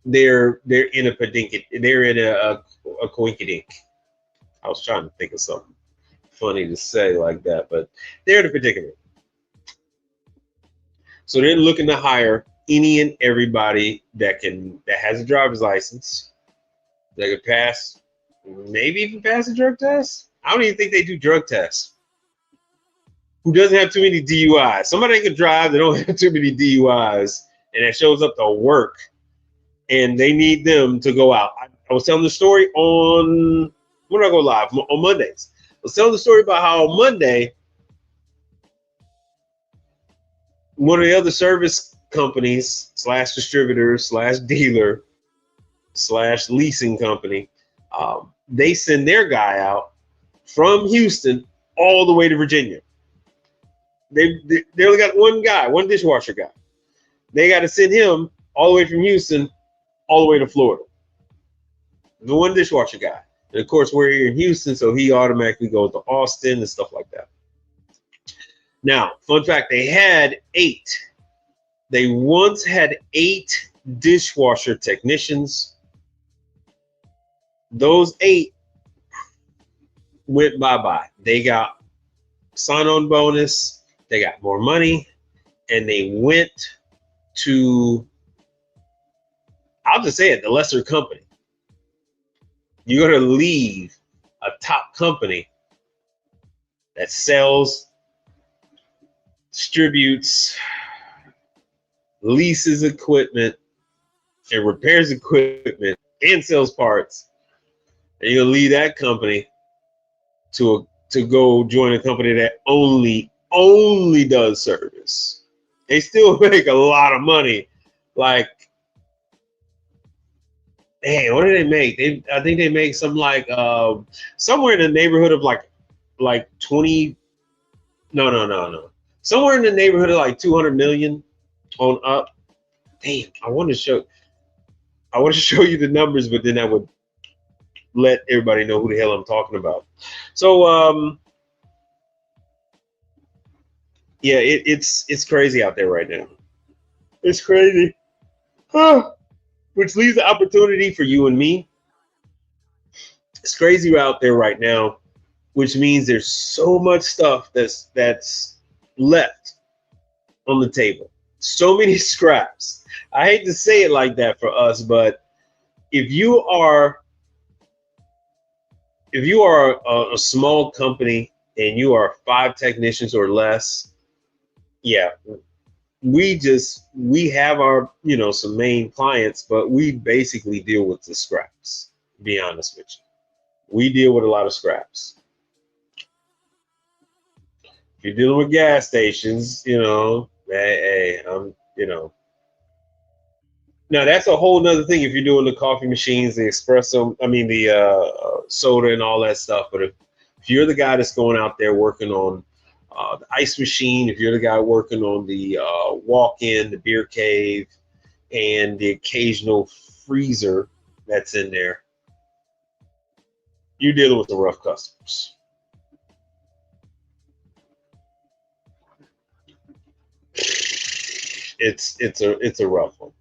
they're in a predicament. They're in a coinkydink. I was trying to think of something funny to say like that, but they're in a predicament. So they're looking to hire any and everybody that has a driver's license, that could pass, maybe even pass a drug test. I don't even think they do drug tests. Who doesn't have too many DUIs? Somebody that can drive, they don't have too many DUIs, and that shows up to work, and they need them to go out. I was telling the story on, when did I go live? On Mondays. I was telling the story about how on Monday, one of the other service companies / distributor / dealer / leasing company, they send their guy out from Houston all the way to Virginia. They only got one guy, one dishwasher guy. They got to send him all the way from Houston all the way to Florida. The one dishwasher guy. And of course, we're here in Houston, so he automatically goes to Austin and stuff like that. Now, fun fact, they had 8. They once had 8 dishwasher technicians. Those 8 went bye-bye. They got sign-on bonus, they got more money, and they went to, I'll just say it, the lesser company. You're going to leave a top company that sells, distributes, leases equipment, and repairs equipment, and sells parts, and you'll leave that company to go join a company that only does service. They still make a lot of money. Like, man, what do they make? I think they make some like somewhere in the neighborhood of like 20. No. Somewhere in the neighborhood of like 200 million on up. Damn, I want to show you the numbers, but then I would let everybody know who the hell I'm talking about. So yeah, it's crazy out there right now. It's crazy. Which leaves the opportunity for you and me. It's crazy out there right now, which means there's so much stuff that's left on the table. So many scraps. I hate to say it like that for us, but if you are a small company and you are 5 technicians or less, yeah, we have our, some main clients, but we basically deal with the scraps, to be honest with you. We deal with a lot of scraps. If you're dealing with gas stations, hey, Now that's a whole nother thing. If you're doing the coffee machines, the espresso, the soda and all that stuff. But if you're the guy that's going out there working on the ice machine, if you're the guy working on the walk-in, the beer cave, and the occasional freezer that's in there, you're dealing with the rough customers. It's a rough one.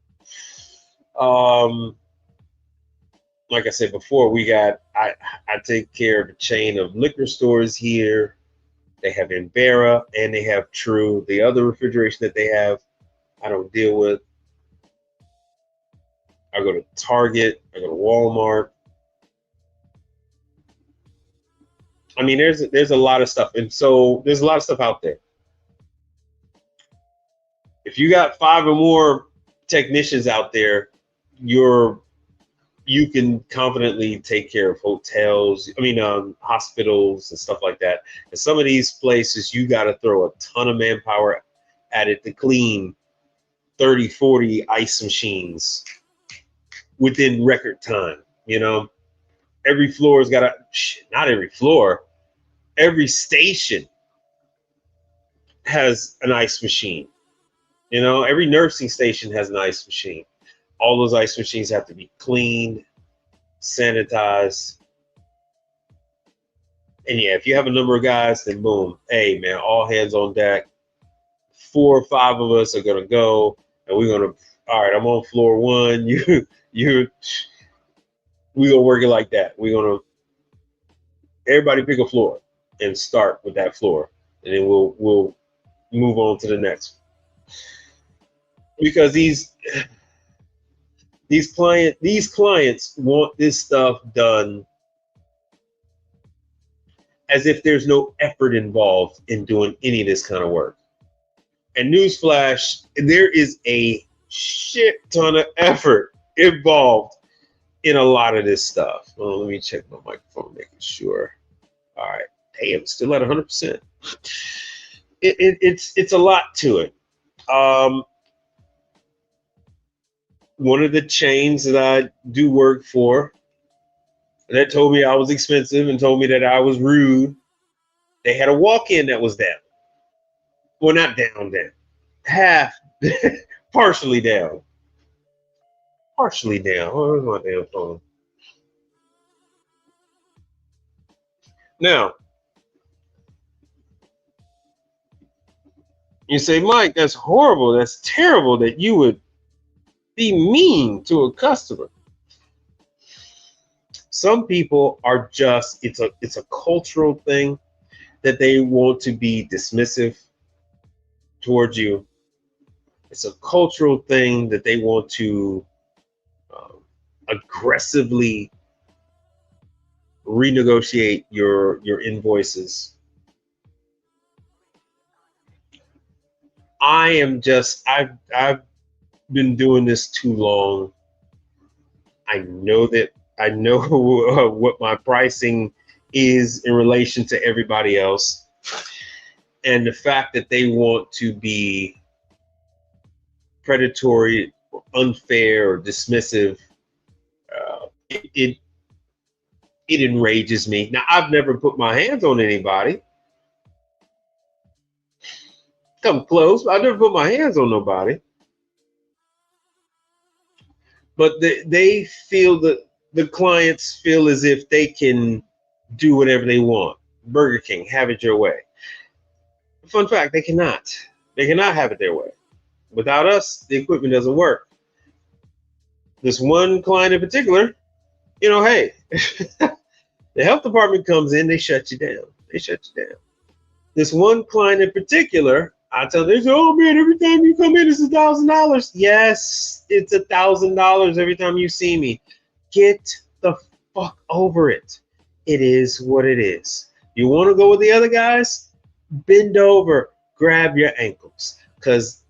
Like I said before, I take care of a chain of liquor stores here. They have Invera and they have True. The other refrigeration that they have, I don't deal with. I go to Target, I go to Walmart. I mean, there's a lot of stuff, and so there's a lot of stuff out there. If you got 5 or more technicians out there, you can confidently take care of hotels, hospitals and stuff like that. And some of these places, you got to throw a ton of manpower at it to clean 30, 40 ice machines within record time. Every floor's got not every floor, every station has an ice machine. Every nursing station has an ice machine. All those ice machines have to be cleaned, sanitized. And yeah, if you have a number of guys, then boom, hey man, all hands on deck. 4 or 5 of us are gonna go, and we're gonna. All right, I'm on floor 1. We gonna work it like that. Everybody pick a floor and start with that floor, and then we'll move on to the next one. Because these clients want this stuff done as if there's no effort involved in doing any of this kind of work. And newsflash, there is a shit ton of effort involved in a lot of this stuff. Well, let me check my microphone, making sure. All right, damn, still at 100%. It's a lot to it. One of the chains that I do work for that told me I was expensive and told me that I was rude, they had a walk-in that was down. Well, not down. Half, partially down. Where's my damn phone? Now, You say, Mike, that's horrible. That's terrible that you would be mean to a customer. Some people are just, it's a cultural thing that they want to be dismissive towards you. It's a cultural thing that they want to aggressively renegotiate your invoices. I've been doing this too long. I know what my pricing is in relation to everybody else. And the fact that they want to be predatory, or unfair, or dismissive, it enrages me. Now, I've never put my hands on anybody. Come close, but I've never put my hands on nobody. But they feel that the clients feel as if they can do whatever they want. Burger King, have it your way. Fun fact, they cannot. They cannot have it their way. Without us, the equipment doesn't work. This one client in particular, hey, the health department comes in, they shut you down. This one client in particular, I tell them, they say, oh man, every time you come in, it's $1,000. Yes, it's $1,000 every time you see me. Get the fuck over it. It is what it is. You want to go with the other guys? Bend over, grab your ankles, because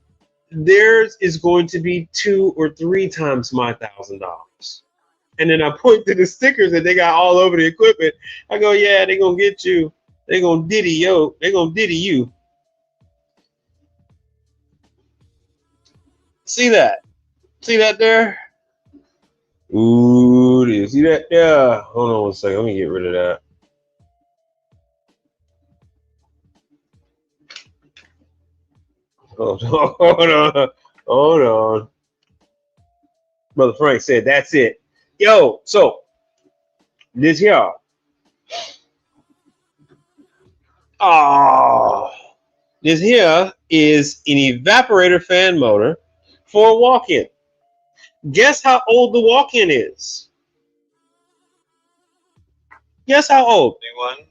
theirs is going to be 2 or 3 times my $1,000. And then I point to the stickers that they got all over the equipment. I go, yeah, they're gonna get you. They're gonna diddy you. See that? See that there? Ooh, do you see that? Yeah. Hold on one second. Let me get rid of that. Hold on. Brother Frank said, that's it. Yo, so this here. This here is an evaporator fan motor for a walk-in. Guess how old the walk-in is? Guess how old? Anyone?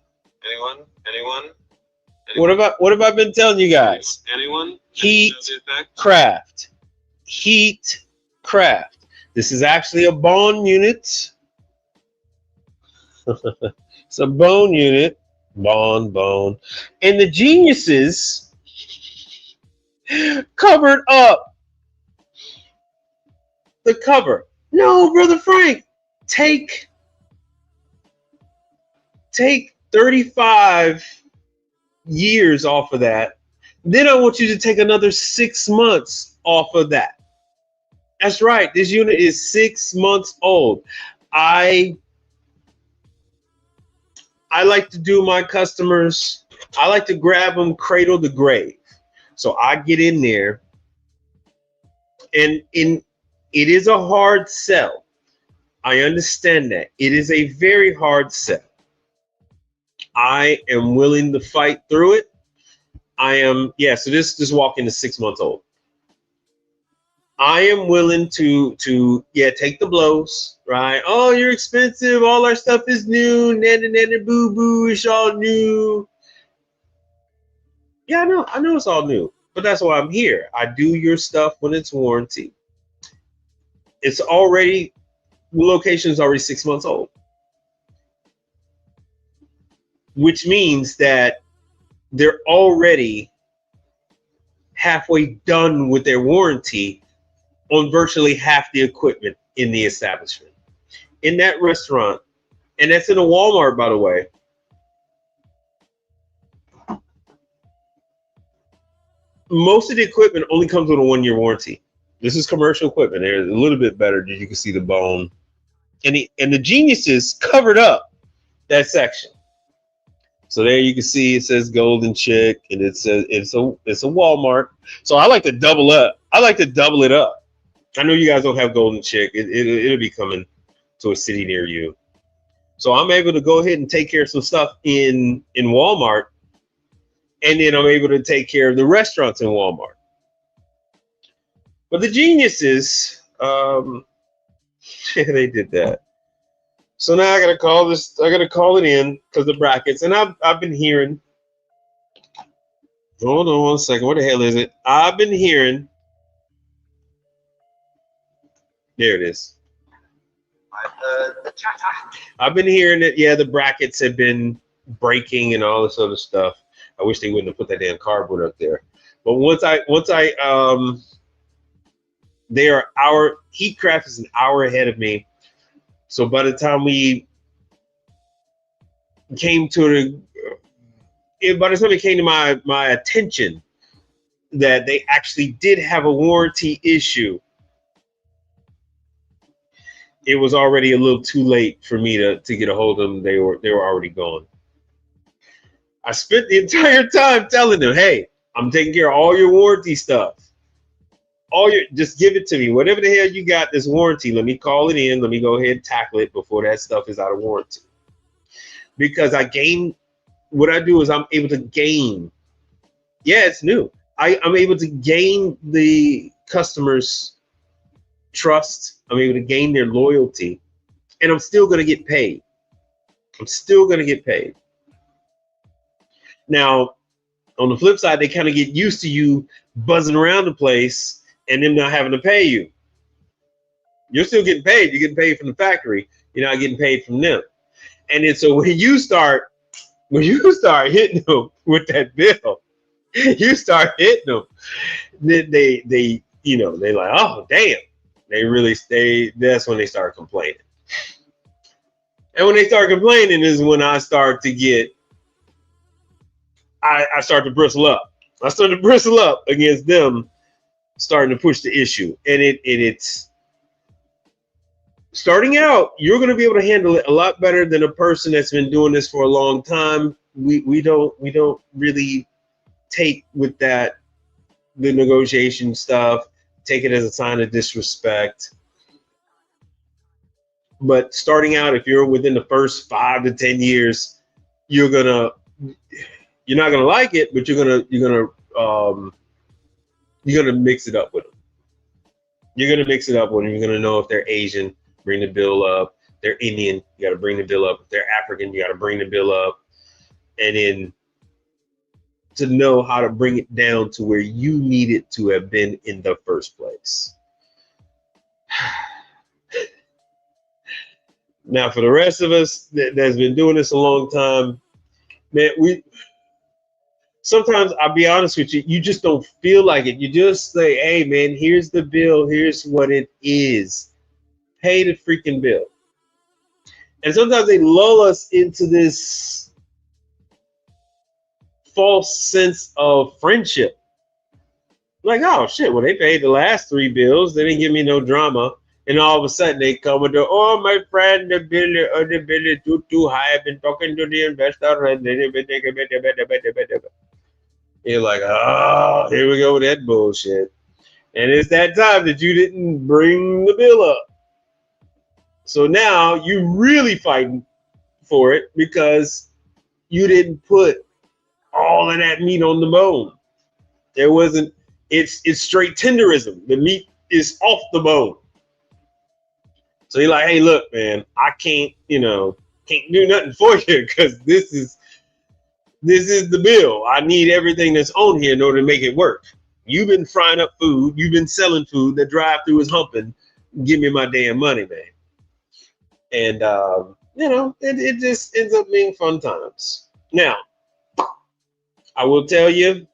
What have I been telling you guys? Anyone? Heatcraft. Heatcraft. This is actually a Bone unit. It's a Bone unit. Bone. And the geniuses covered up the cover. No, Brother Frank, take 35 years off of that. Then I want you to take another 6 months off of that. That's right. This unit is 6 months old. I like to do my customers, I like to grab them cradle to grave. So I get in there, and it is a hard sell. I understand that. It is a very hard sell. I am willing to fight through it. So this walk-in is 6 months old. I am willing to take the blows, right? Oh, you're expensive. All our stuff is new. Nana, boo boo. It's all new. Yeah, I know it's all new, but that's why I'm here. I do your stuff when it's warranty. The location is already 6 months old, which means that they're already halfway done with their warranty on virtually half the equipment in the establishment. In that restaurant, and that's in a Walmart, by the way, most of the equipment only comes with a 1-year warranty. This is commercial equipment. They're a little bit better. You can see the bone. And the geniuses covered up that section. So there you can see it says Golden Chick, and it says it's a Walmart. So I like to double up. I like to double it up. I know you guys don't have Golden Chick. It'll be coming to a city near you. So I'm able to go ahead and take care of some stuff in Walmart and then I'm able to take care of the restaurants in Walmart. But the geniuses, they did that. So now I gotta call this. I gotta call it in because the brackets, and I've been hearing. Hold on 1 second. What the hell is it? I've been hearing. There it is. I've been hearing that, yeah, the brackets have been breaking and all this other stuff. I wish they wouldn't have put that damn cardboard up there. But they are Heatcraft is an hour ahead of me. So by the time we came to my attention that they actually did have a warranty issue, it was already a little too late for me to get a hold of them. They were already gone. I spent the entire time telling them, hey, I'm taking care of all your warranty stuff. Just give it to me. Whatever the hell you got this warranty, let me call it in. Let me go ahead and tackle it before that stuff is out of warranty. Because what I do is I'm able to gain. Yeah, it's new. I'm able to gain the customers' trust. I'm able to gain their loyalty, and I'm still going to get paid. Now, on the flip side, they kind of get used to you buzzing around the place and them not having to pay you. You're still getting paid. You're getting paid from the factory. You're not getting paid from them. And then so when you start hitting them with that bill, you start hitting them. They they're like, oh damn. That's when they start complaining. And when they start complaining is when I start to start to bristle up. I start to bristle up against them starting to push the issue. And it's starting out, you're going to be able to handle it a lot better than a person that's been doing this for a long time. We don't really take with that, the negotiation stuff, take it as a sign of disrespect. But starting out, if you're within the first 5 to 10 years, you're not gonna like it, but you're gonna mix it up with them. You're gonna mix it up with them. You're gonna know if they're Asian, bring the bill up. If they're Indian, you gotta bring the bill up. If they're African, you gotta bring the bill up. And then to know how to bring it down to where you need it to have been in the first place. Now, for the rest of us that's been doing this a long time, man, sometimes I'll be honest with you, you just don't feel like it. You just say, hey, man, here's the bill. Here's what it is. Pay the freaking bill. And sometimes they lull us into this false sense of friendship. Like, oh, shit, well, they paid the last 3 bills. They didn't give me no drama. And all of a sudden they come with oh, my friend, the bill is too high. I've been talking to the investor. And you're like, oh, here we go with that bullshit. And it's that time that you didn't bring the bill up. So now you're really fighting for it because you didn't put all of that meat on the bone. There wasn't, it's straight tenderism. The meat is off the bone. So you're like, hey, look, man, I can't do nothing for you because this is the bill. I need everything that's on here in order to make it work. You've been frying up food. You've been selling food. The drive-through is humping. Give me my damn money, man. And, it just ends up being fun times. Now, I will tell you,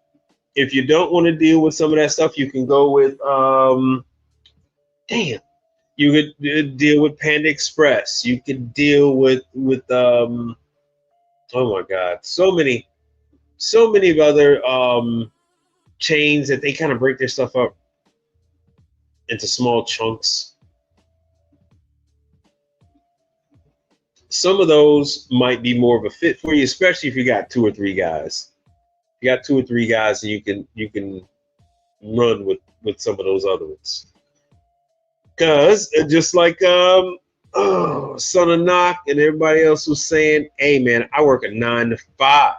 if you don't want to deal with some of that stuff, you can go with, you could deal with Panda Express. You could deal with oh my God, so many other chains that they kind of break their stuff up into small chunks. Some of those might be more of a fit for you, especially if you got 2 or 3 guys. If you got 2 or 3 guys, and you can run with some of those other ones. Because just like Son of Knock and everybody else was saying, hey man, I work a 9 to 5.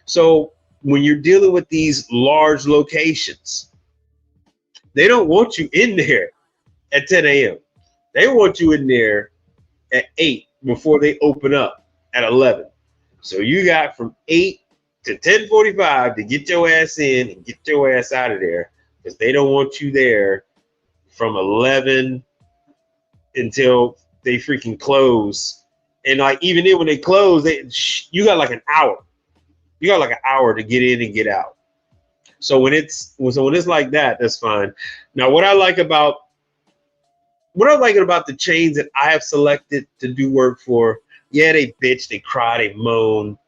So when you're dealing with these large locations, they don't want you in there at 10 a.m. They want you in there at 8 before they open up at 11. So you got from 8 to 10:45 to get your ass in and get your ass out of there, because they don't want you there from 11 until they freaking close. And like even then when they close, you got like an hour. You got like an hour to get in and get out. So when it's like that, that's fine. Now what I like about the chains that I have selected to do work for, yeah, they bitch, they cry, they moan.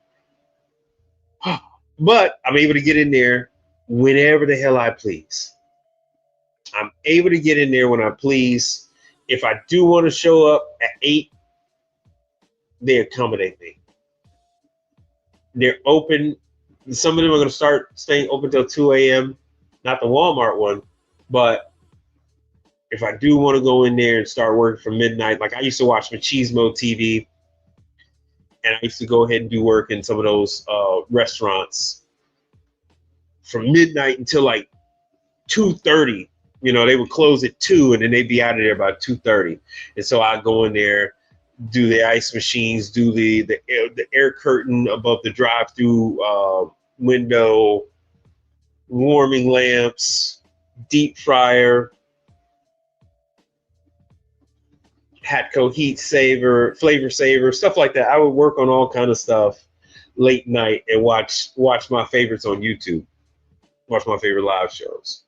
But I'm able to get in there whenever the hell I please. I'm able to get in there when I please. If I do want to show up at 8, they accommodate me. They're open. Some of them are going to start staying open till 2 a.m. Not the Walmart one, but if I do want to go in there and start working from midnight, like I used to watch Machismo TV, and I used to go ahead and do work in some of those restaurants from midnight until like 2:30. You know, they would close at 2, and then they'd be out of there by 2:30. And so I'd go in there, do the ice machines, do the air curtain above the drive-through window, warming lamps, deep fryer, Hatco heat saver, flavor saver, stuff like that. I would work on all kind of stuff late night and watch my favorites on YouTube, watch my favorite live shows.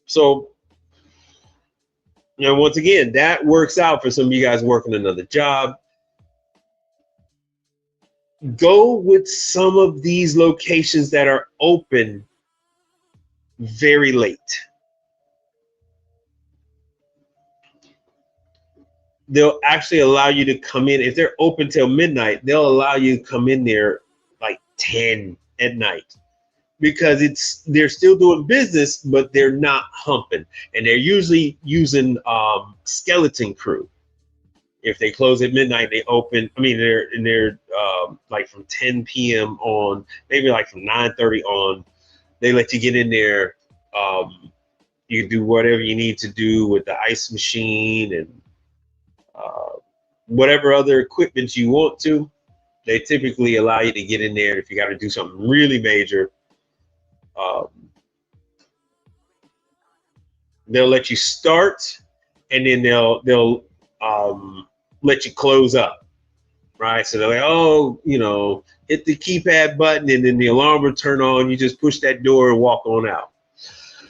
So, you know, once again, that works out for some of you guys working another job. Go with some of these locations that are open very late. They'll actually allow you to come in. If they're open till midnight, they'll allow you to come in there like 10 at night, because they're still doing business, but they're not humping, and they're usually using skeleton crew. If they close at midnight, they open. I mean, they're like from 10 p.m. on, maybe like from 9:30 on. They let you get in there. You can do whatever you need to do with the ice machine and whatever other equipment you want to. They typically allow you to get in there if you got to do something really major. They'll let you start, and then they'll let you close up, right? So they're like, oh, you know, hit the keypad button, and then the alarm will turn on. You just push that door and walk on out.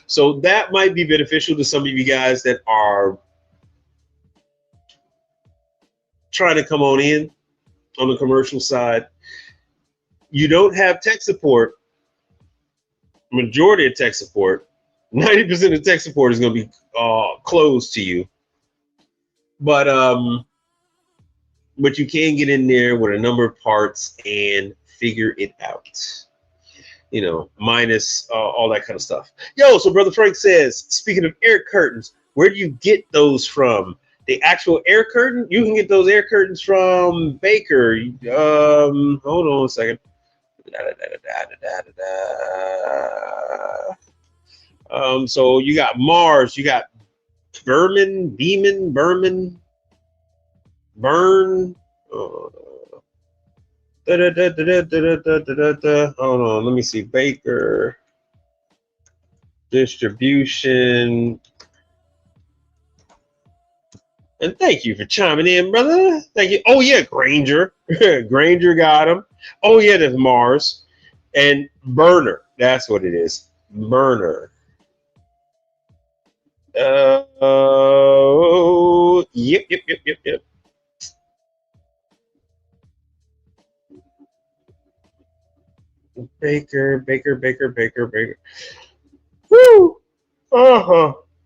So that might be beneficial to some of you guys that are trying to come on in on the commercial side. You don't have tech support. Majority of tech support, 90% of tech support is going to be closed to you. But you can get in there with a number of parts and figure it out. You know, minus all that kind of stuff. Yo, so Brother Frank says, speaking of air curtains, where do you get those from? The actual air curtain? You can get those air curtains from Baker. Hold on a second. So you got Mars, you got Burn. Hold on, let me see. Baker Distribution. And thank you for chiming in, brother. Thank you. Oh yeah, Granger. Granger got him. Oh yeah, there's Mars and Burner. That's what it is. Burner. Yep. Baker. Woo!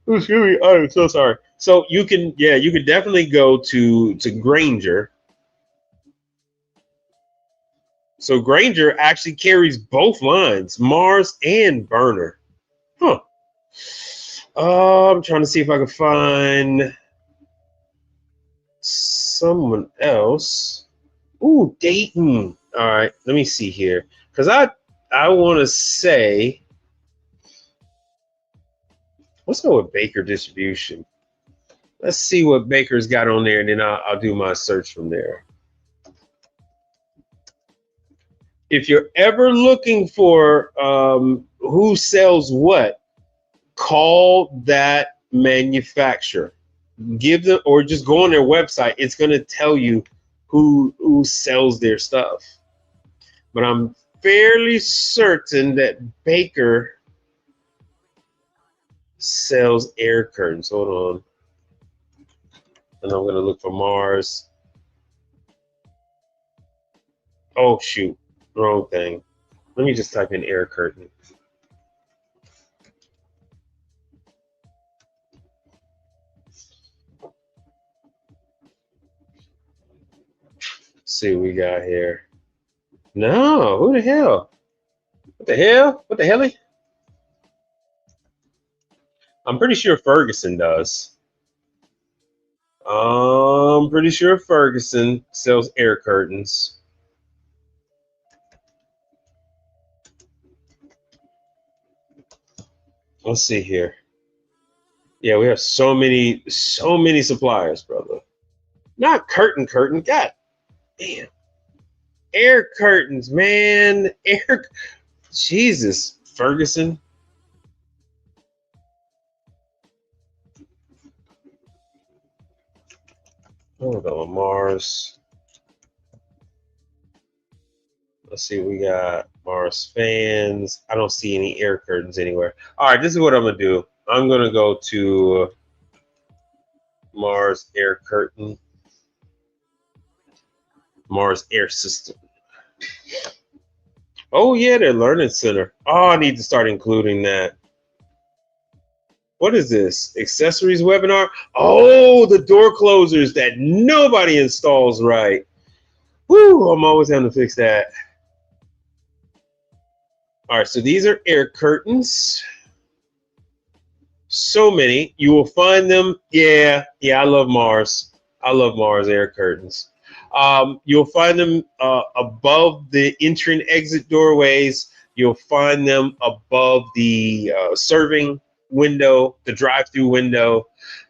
Excuse me. I'm so sorry. So you can definitely go to Granger. So Granger actually carries both lines, Mars and Burner. Huh. I'm trying to see if I can find someone else. Ooh, Dayton. All right, let me see here, because I want to say, let's go with Baker Distribution. Let's see what Baker's got on there, and then I'll do my search from there. If you're ever looking for who sells what, call that manufacturer. Give them, or just go on their website. It's going to tell you who sells their stuff. But I'm fairly certain that Baker sells air curtains. Hold on. And I'm going to look for Mars. Oh, shoot. Wrong thing. Let me just type in air curtain. Let's see what we got here. No, who the hell? What the hell? What the hell? I'm pretty sure Ferguson does. I'm pretty sure Ferguson sells air curtains. Let's see here. Yeah, we have so many suppliers, brother. Not curtain. God damn. Air curtains, man. Jesus, Ferguson. Hold on, Mars. Let's see, we got Mars fans. I don't see any air curtains anywhere. All right, this is what I'm gonna do. I'm gonna go to Mars air curtain, Mars air system. Oh yeah, their learning center. Oh, I need to start including that. What is this? Accessories webinar? Oh, the door closers that nobody installs right. Woo, I'm always having to fix that. All right, so these are air curtains. So many. You will find them. Yeah, I love Mars. I love Mars air curtains. You'll find them above the entry and exit doorways. You'll find them above the serving window, the drive-through window.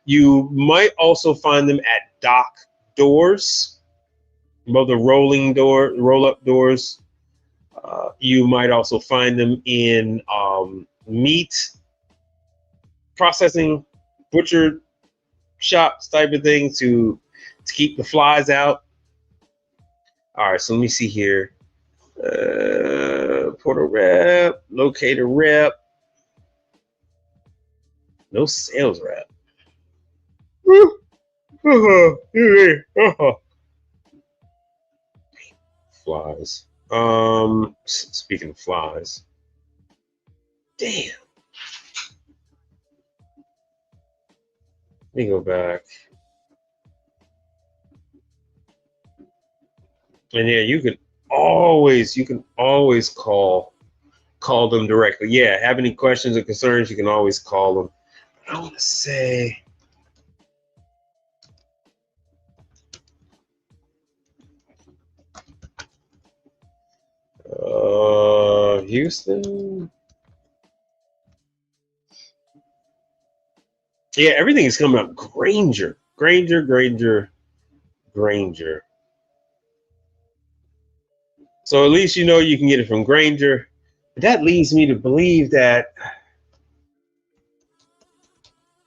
You might also find them at dock doors, above the roll-up doors. You might also find them in meat processing, butcher shops type of thing to keep the flies out. All right, so let me see here. Portal rep, locator rep. No sales rep. Flies. Speaking of flies. Damn. Let me go back. And yeah, you can always call them directly. Yeah, have any questions or concerns, you can always call them. I want to say Houston. Yeah, everything is coming up. Granger. So at least you know you can get it from Granger. But that leads me to believe that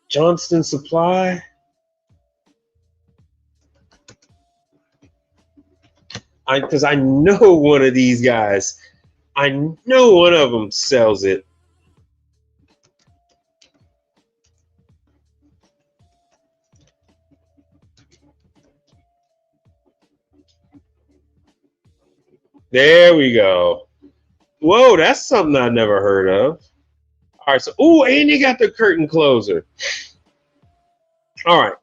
Johnston Supply. Because I know one of these guys. I know one of them sells it. There we go. Whoa, that's something I never heard of. All right, so, oh, and you got the curtain closer. All right.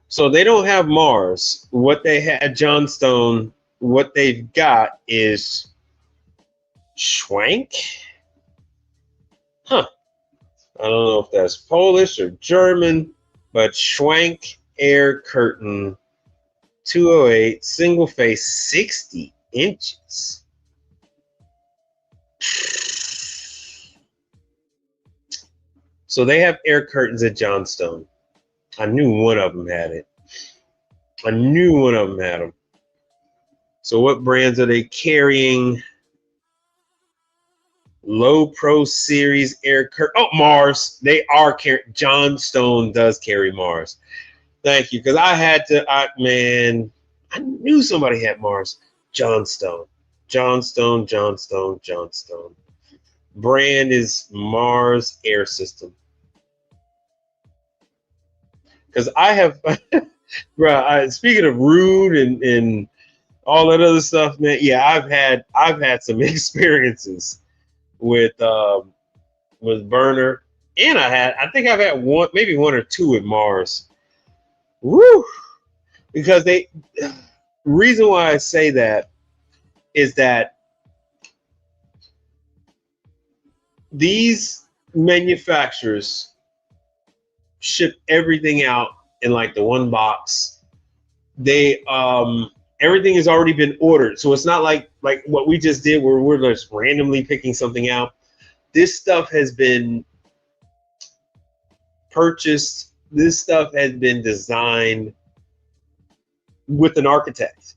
So they don't have Mars. What they had, Johnstone, what they've got is Schwank. Huh. I don't know if that's Polish or German, but Schwank air curtain 208, single face, 60 inches. So they have air curtains at Johnstone. I knew one of them had it. I knew one of them had them. So what brands are they carrying? Low Pro Series air curtain. Oh, Mars. They are carrying. Johnstone does carry Mars. Thank you, because I knew somebody had Mars. Johnstone. Brand is Mars Air System. Because I have, bro. Speaking of rude and all that other stuff, man. Yeah, I've had some experiences with burner, and I think I've had maybe one or two with Mars. Woo! Because reason why I say that is that these manufacturers ship everything out in like the one box. They everything has already been ordered, so it's not like what we just did where we're just randomly picking something out. This stuff has been purchased. This stuff has been designed with an architect.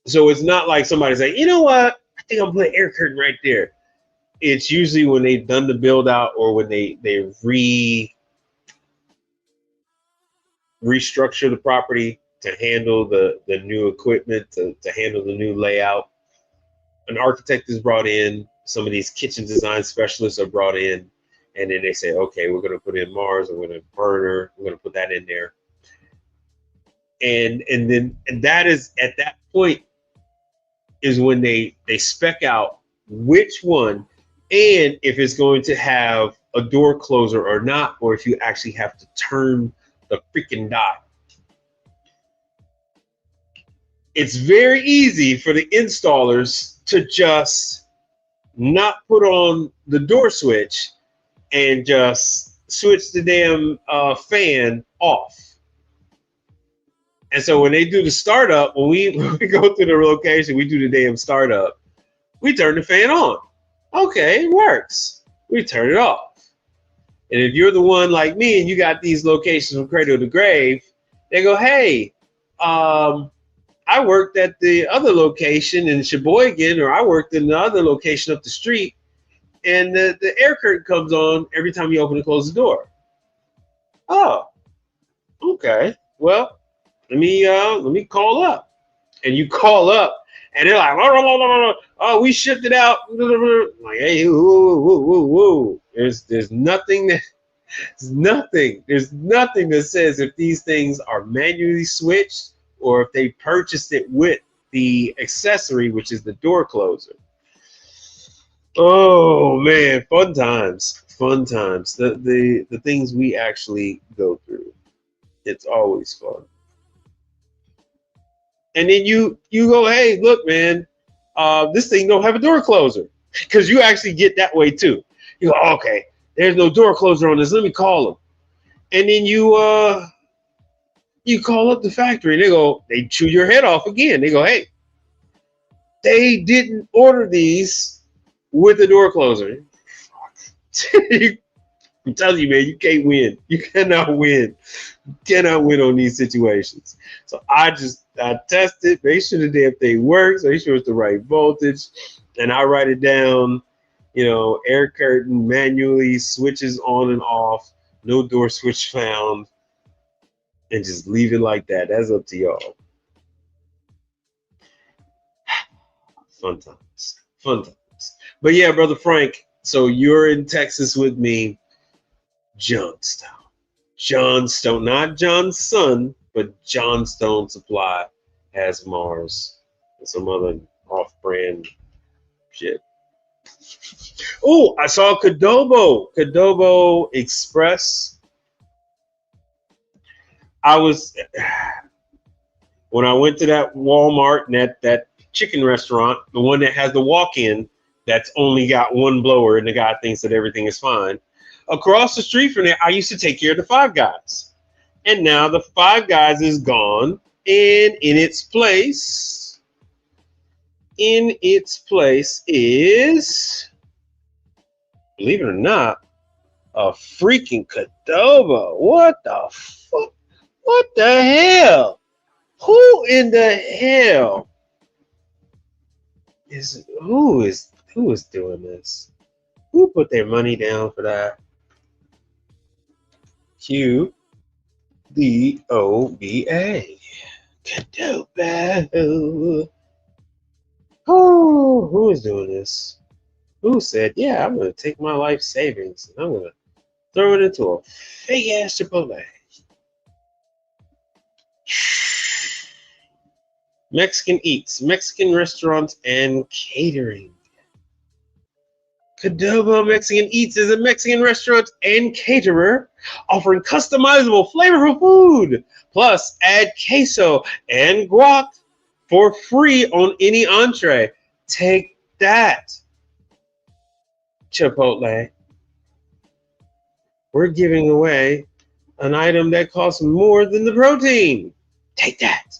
So it's not like somebody's like, you know what? I think I'll put an air curtain right there. It's usually when they've done the build out or when they restructure the property to handle the new equipment, to handle the new layout. An architect is brought in. Some of these kitchen design specialists are brought in, and then they say, okay, we're going to put in Mars, we're going to burner, we're going to put that in there. And that is, at that point is when they spec out which one, and if it's going to have a door closer or not, or if you actually have to turn the freaking dial. It's very easy for the installers to just not put on the door switch and just switch the damn fan off. And so when they do the startup, when we go through the location, we do the damn startup, we turn the fan on. Okay, it works. We turn it off. And if you're the one like me and you got these locations from cradle to grave, they go, hey, I worked at the other location in Sheboygan, or I worked in the other location up the street, and the air curtain comes on every time you open and close the door. Oh, okay. Well, let me call up. And you call up, and they're like, oh, we shipped it out. I'm like, hey, whoa. There's nothing that says if these things are manually switched or if they purchased it with the accessory, which is the door closer. Oh man, fun times. The things we actually go through. It's always fun. And then you go, hey, look, man, this thing don't have a door closer, because you actually get that way too. You go, okay, there's no door closer on this. Let me call them. And then you call up the factory. They chew your head off again. They go, hey, they didn't order these with the door closer. I'm telling you, man, you can't win. You cannot win. You cannot win on these situations. So I test it, make sure the damn thing works, make sure it's the right voltage, and I write it down, air curtain manually, switches on and off, no door switch found, and just leave it like that. That's up to y'all. Fun times. But yeah, Brother Frank, so you're in Texas with me. Johnstone, not Johnson, but Johnstone Supply has Mars and some other off-brand shit. Oh, I saw Cadobo Express. When I went to that Walmart and that chicken restaurant, the one that has the walk-in that's only got one blower and the guy thinks that everything is fine. Across the street from there, I used to take care of the Five Guys. And now the Five Guys is gone. And in its place in its place is, believe it or not, a freaking Qdoba. What the fuck? What the hell? Who in the hell who is doing this? Who put their money down for that? Qdoba. Qdoba. Oh, who is doing this? Who said, yeah, I'm going to take my life savings and I'm going to throw it into a fake ass Chipotle? Mexican Eats, Mexican restaurants and catering. Qdoba Mexican Eats is a Mexican restaurant and caterer offering customizable, flavorful food. Plus, add queso and guac for free on any entree. Take that, Chipotle. We're giving away an item that costs more than the protein. Take that.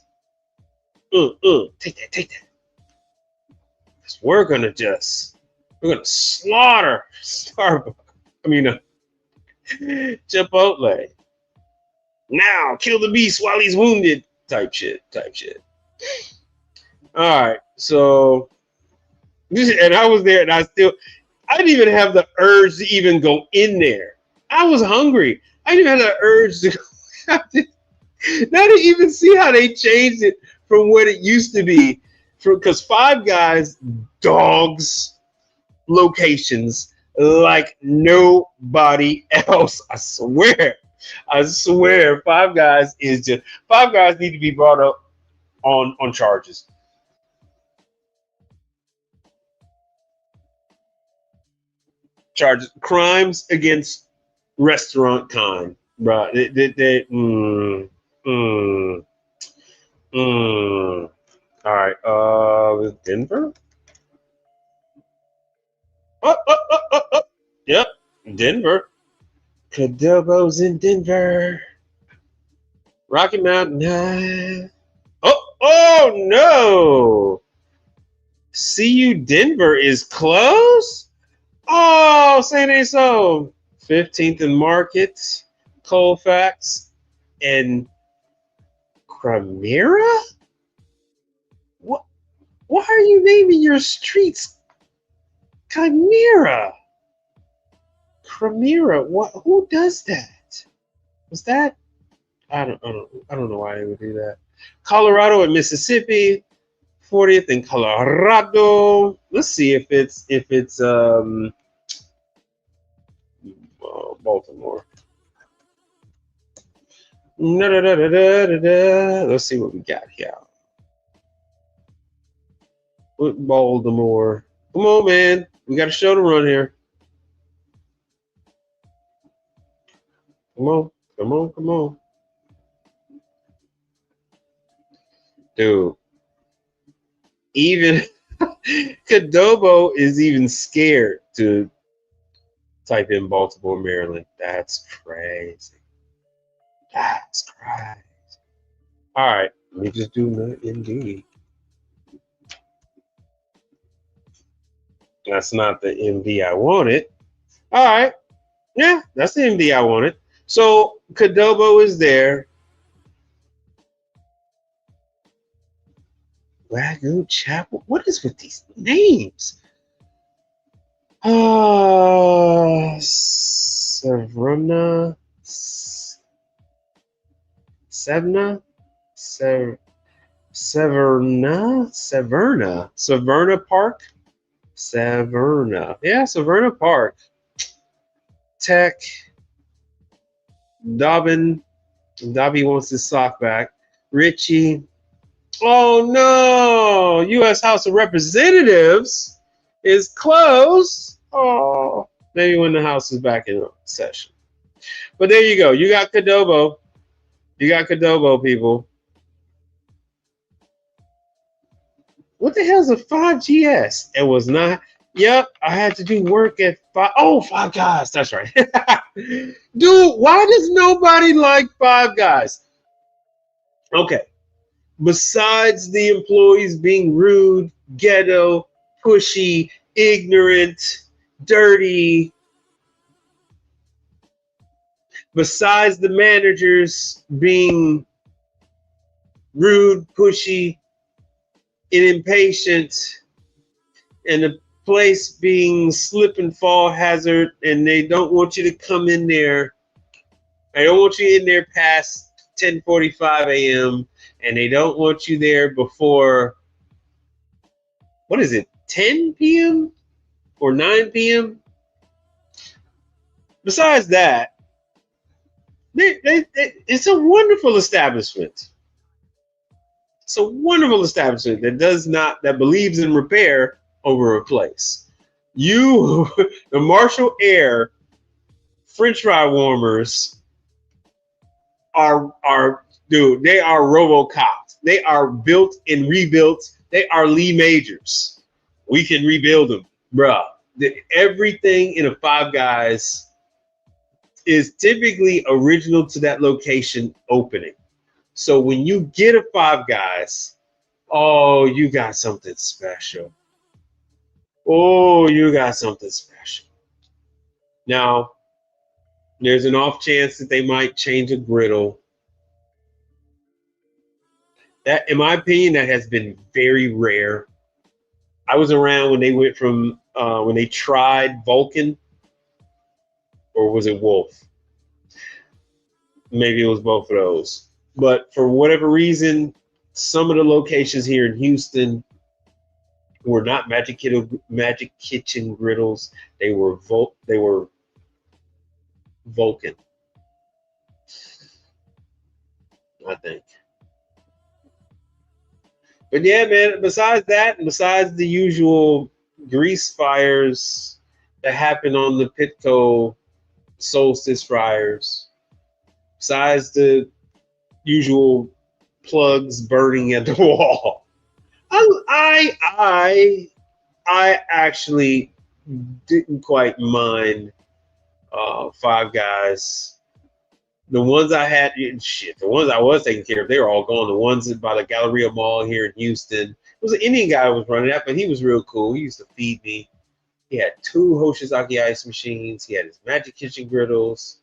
Take that. Because we're gonna slaughter Starbucks. Chipotle. Now kill the beast while he's wounded. Type shit. All right, so, and I was there, and I didn't even have the urge to even go in there. I was hungry. I didn't have the urge to go. Not to even see how they changed it from what it used to be. Because Five Guys dogs locations like nobody else. I swear. Five Guys need to be brought up on charges. Crimes against restaurant kind, bro. All right, with Denver. Yep, Denver. Qdoba's in Denver. Rocky Mountain High. Oh no! CU Denver is closed? Oh, San ain't so. 15th and Market, Colfax, and Chimera? What? Why are you naming your streets Chimera? What? Who does that? Was that? I don't know why they would do that. Colorado and Mississippi, 40th and Colorado. Let's see if it's Baltimore. Let's see what we got here. Baltimore. Come on, man. We got a show to run here. Come on. Dude. Even Qdoba is even scared to type in Baltimore, Maryland. That's crazy. All right, let me just do the MD. That's not the MD I wanted. All right, yeah, that's the MD I wanted. So Qdoba is there. Wagyu Chapel. What is with these names? Severna Park. Yeah, Severna Park. Tech. Dobby wants his sock back. Richie. Oh no! U.S. House of Representatives is closed. Oh, maybe when the House is back in session. But there you go. You got Qdoba. People. What the hell is a 5GS? It was not. Yep, I had to do work at Five Guys. That's right. Dude, why does nobody like Five Guys? Okay. besides the employees being rude, ghetto, pushy, ignorant, dirty, besides the managers being rude, pushy, and impatient, and the place being slip and fall hazard, and they don't want you to come in there. They don't want you in there past 10:45 a.m. and they don't want you there before, what is it, 10 p.m. or 9 p.m.? Besides that, it's a wonderful establishment. It's a wonderful establishment that believes in repair over replace. The Marshall Air French fry warmers are dude, they are RoboCops. They are built and rebuilt. They are Lee Majors. We can rebuild them, bruh. Everything in a Five Guys is typically original to that location opening. So when you get a Five Guys, oh, you got something special. Oh, you got something special. Now, there's an off chance that they might change a griddle. That, in my opinion, that has been very rare. I was around when they went from when they tried Vulcan, or was it Wolf? Maybe it was both of those. But for whatever reason, some of the locations here in Houston were not Magic Kitchen griddles. They were Vulcan, I think. But yeah, man, besides that, and besides the usual grease fires that happen on the Pitco Solstice fryers, besides the usual plugs burning at the wall, I actually didn't quite mind Five Guys. The ones I had, the ones I was taking care of, they were all gone. The ones by the Galleria Mall here in Houston. It was an Indian guy who was running that, but he was real cool. He used to feed me. He had 2 Hoshizaki ice machines. He had his Magic Kitchen griddles.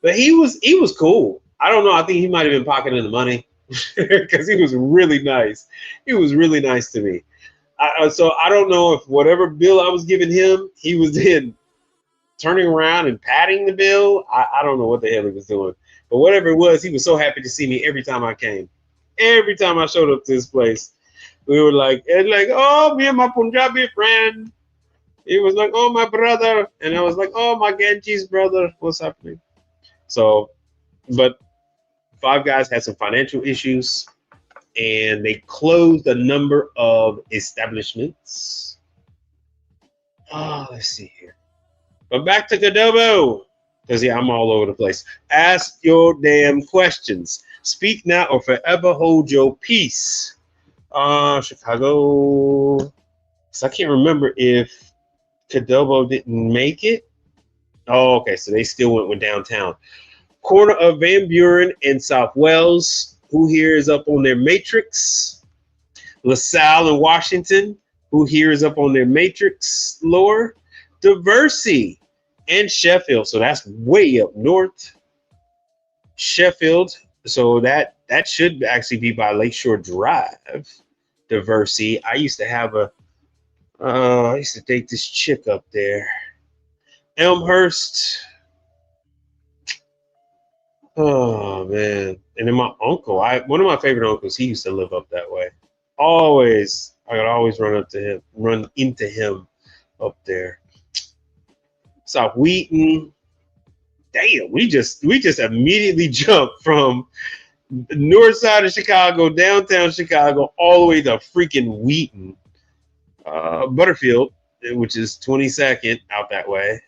But he was cool. I don't know. I think he might have been pocketing the money because he was really nice. He was really nice to me. So I don't know if whatever bill I was giving him, he was then turning around and patting the bill. I don't know what the hell he was doing. But whatever it was, he was so happy to see me every time I came. Every time I showed up to this place, we were like, oh, me and my Punjabi friend. He was like, oh, my brother. And I was like, oh, my Ganges brother. What's happening? So, but Five Guys had some financial issues, and they closed a number of establishments. Let's see here. But back to Cadobo, because yeah, I'm all over the place. Ask your damn questions. Speak now or forever hold your peace. Chicago. So I can't remember if Cadobo didn't make it. Oh, okay. So they still went with downtown. Corner of Van Buren and South Wells. Who here is up on their matrix? LaSalle and Washington. Who here is up on their matrix lore? Diversey and Sheffield. So that's way up north. Sheffield. So that should actually be by Lakeshore Drive. Diversey. I used to date this chick up there. Elmhurst. Oh man. And then my uncle, one of my favorite uncles, he used to live up that way. I could always run into him up there. South Wheaton. Damn, we just immediately jumped from the north side of Chicago, downtown Chicago, all the way to freaking Wheaton. Butterfield, which is 22nd out that way.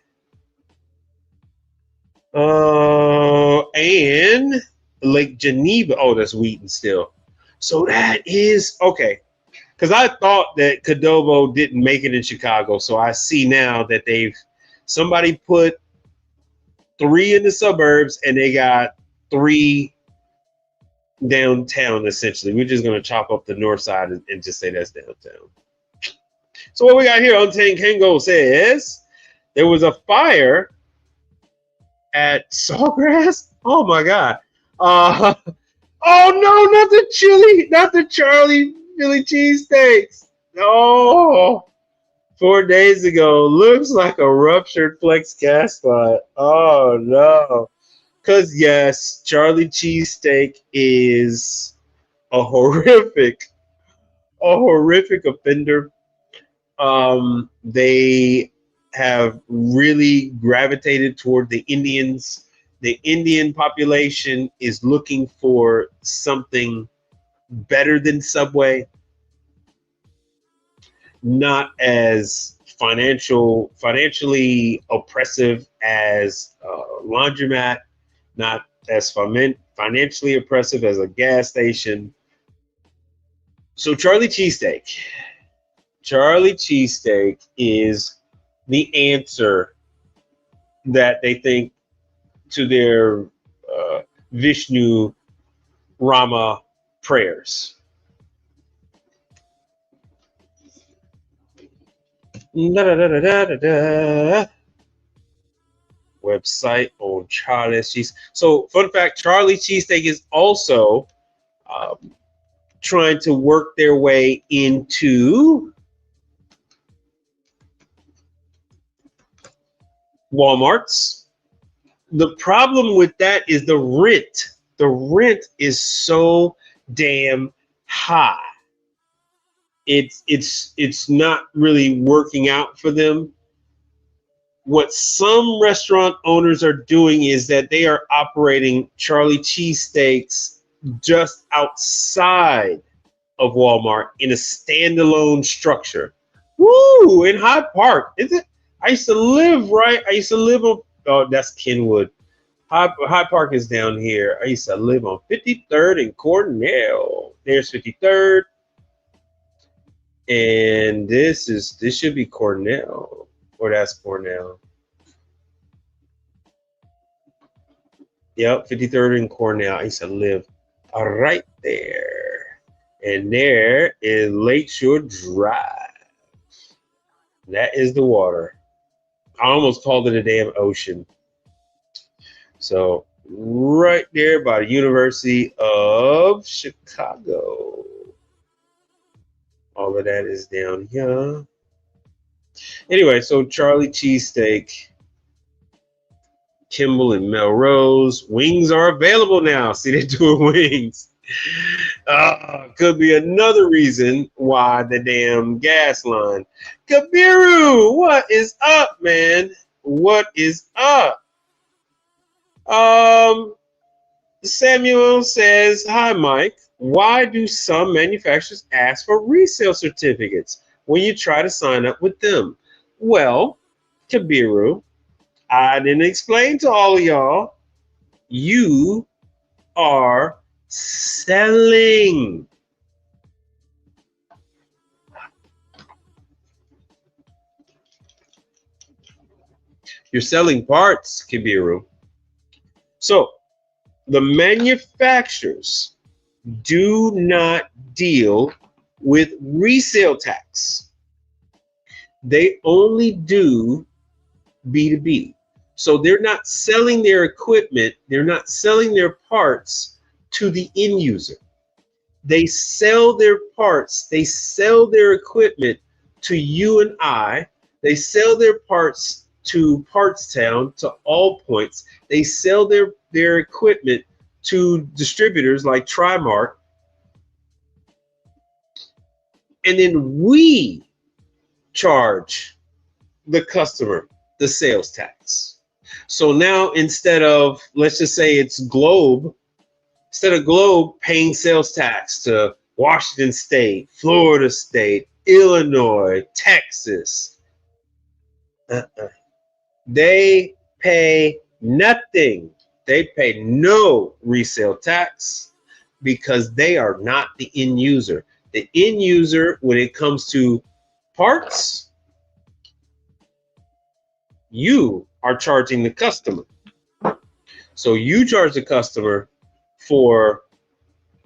And Lake Geneva. Oh, that's Wheaton still. So that is okay. Because I thought that Cadobo didn't make it in Chicago. So I see now that somebody put 3 in the suburbs and they got 3 downtown, essentially. We're just going to chop up the north side and just say that's downtown. So what we got here on Tankango says there was a fire at Sawgrass. Oh my God. Oh no, not the Charlie Philly cheesesteaks. No. 4 days ago. Looks like a ruptured flex gas spot. Oh no. Because yes, Charlie cheesesteak is a horrific offender. They have really gravitated toward the Indians. The Indian population is looking for something better than Subway, not as financially oppressive as Laundromat, not as financially oppressive as a gas station. So Charlie Cheesesteak is the answer that they think to their Vishnu Rama prayers. Website on Charlie's Cheese. So, fun fact: Charlie Cheesesteak is also trying to work their way into Walmart's. The problem with that is the rent. The rent is so damn high. It's not really working out for them. What some restaurant owners are doing is that they are operating Charlie cheesesteaks just outside of Walmart in a standalone structure. Woo! In Hyde Park. Is it? I used to live on, oh, that's Kenwood. Hyde Park is down here. I used to live on 53rd and Cornell. There's 53rd. And this should be Cornell. Or that's Cornell. Yep, 53rd and Cornell. I used to live right there. And there is Lakeshore Drive. That is the water. I almost called it a damn ocean. So right there by the University of Chicago. All of that is down here. Anyway, so Charlie Cheesesteak, Kimball and Melrose. Wings are available now. See, they're doing wings. Could be another reason why the damn gas line. Kabiru, what is up, man? What is up? Samuel says, hi, Mike. Why do some manufacturers ask for resale certificates when you try to sign up with them? Well, Kabiru, I didn't explain to all of y'all. You are selling. You're selling parts, Kabiru. So the manufacturers do not deal with resale tax. They only do B2B. So they're not selling their equipment, they're not selling their parts to the end user. They sell their parts, they sell their equipment to you and I. They sell their parts to Partstown, to All Points. They sell their equipment to distributors like Trimart. And then we charge the customer the sales tax. So now instead of, let's just say it's Globe, instead of Globe paying sales tax to Washington State, Florida State, Illinois, Texas, they pay nothing. They pay no resale tax because they are not the end user. The end user, when it comes to parts, you are charging the customer. So you charge the customer for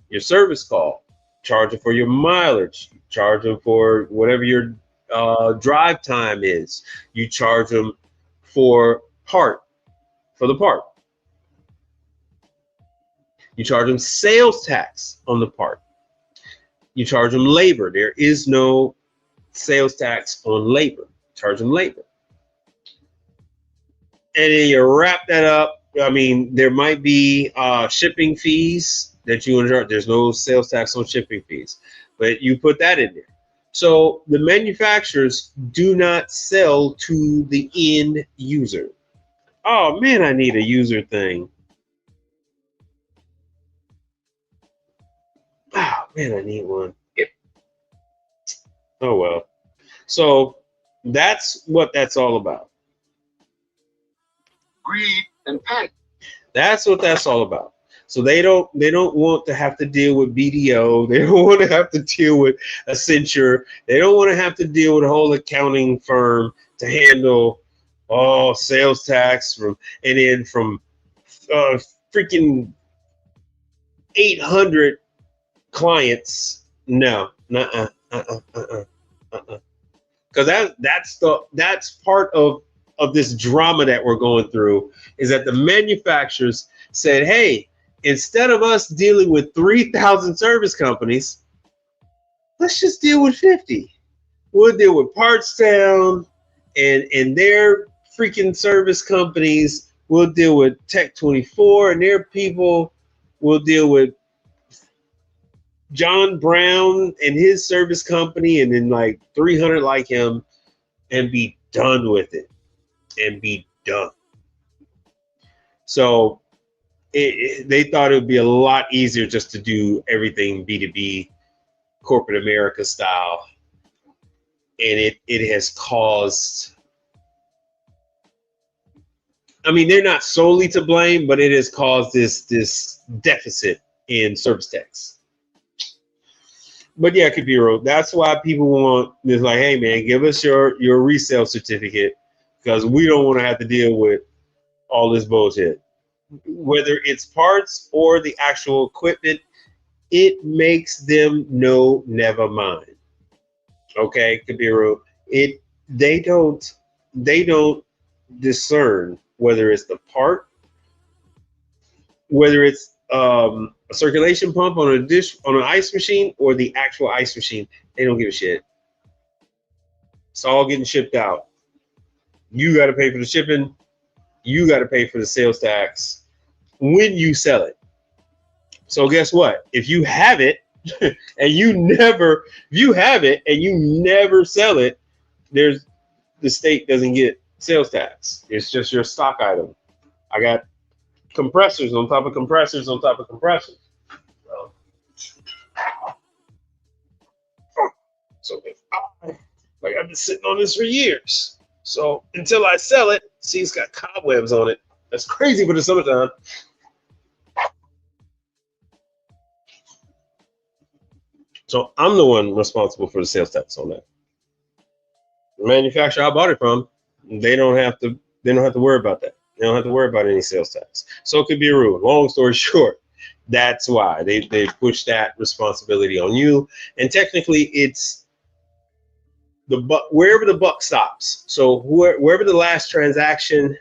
your service call, charge them for your mileage, charge them for whatever your drive time is. You charge them for the part. You charge them sales tax on the part. You charge them labor. There is no sales tax on labor. Charge them labor. And then you wrap that up. I mean, there might be shipping fees that you charge. There's no sales tax on shipping fees, but you put that in there. So the manufacturers do not sell to the end user. Oh man, I need a user thing. Oh man, I need one. Oh well. So that's what that's all about. Greed and panic. That's what that's all about. So they don't want to have to deal with BDO. They don't want to have to deal with Accenture. They don't want to have to deal with a whole accounting firm to handle sales tax from freaking 800 clients. No, because that's part of this drama that we're going through, is that the manufacturers said, hey, instead of us dealing with 3,000 service companies, let's just deal with 50. We'll deal with Partstown and their freaking service companies. We'll deal with Tech24 and their people. We'll deal with John Brown and his service company, and then like 300 like him, and be done with it. And be done. So they thought it would be a lot easier just to do everything B2B, corporate America style. And it has caused, I mean, they're not solely to blame, but it has caused this deficit in service tax. But yeah, Kabiro, that's why people want this, like, hey man, give us your resale certificate, because we don't want to have to deal with all this bullshit. Whether it's parts or the actual equipment, it makes them know never mind. Okay, Kabiru, they don't discern whether it's the part, whether it's a circulation pump on an ice machine, or the actual ice machine. They don't give a shit. It's all getting shipped out. You got to pay for the shipping. You got to pay for the sales tax when you sell it. So guess what? If you have it and you never sell it, the state doesn't get sales tax. It's just your stock item. I got compressors on top of compressors on top of compressors. So like I've been sitting on this for years. So until I sell it, see, it's got cobwebs on it. That's crazy for the summertime. So I'm the one responsible for the sales tax on that. The manufacturer I bought it from, they don't have to worry about that. They don't have to worry about any sales tax. So it could be a rule. Long story short, that's why they push that responsibility on you. And technically, it's wherever the buck stops. So wherever the last transaction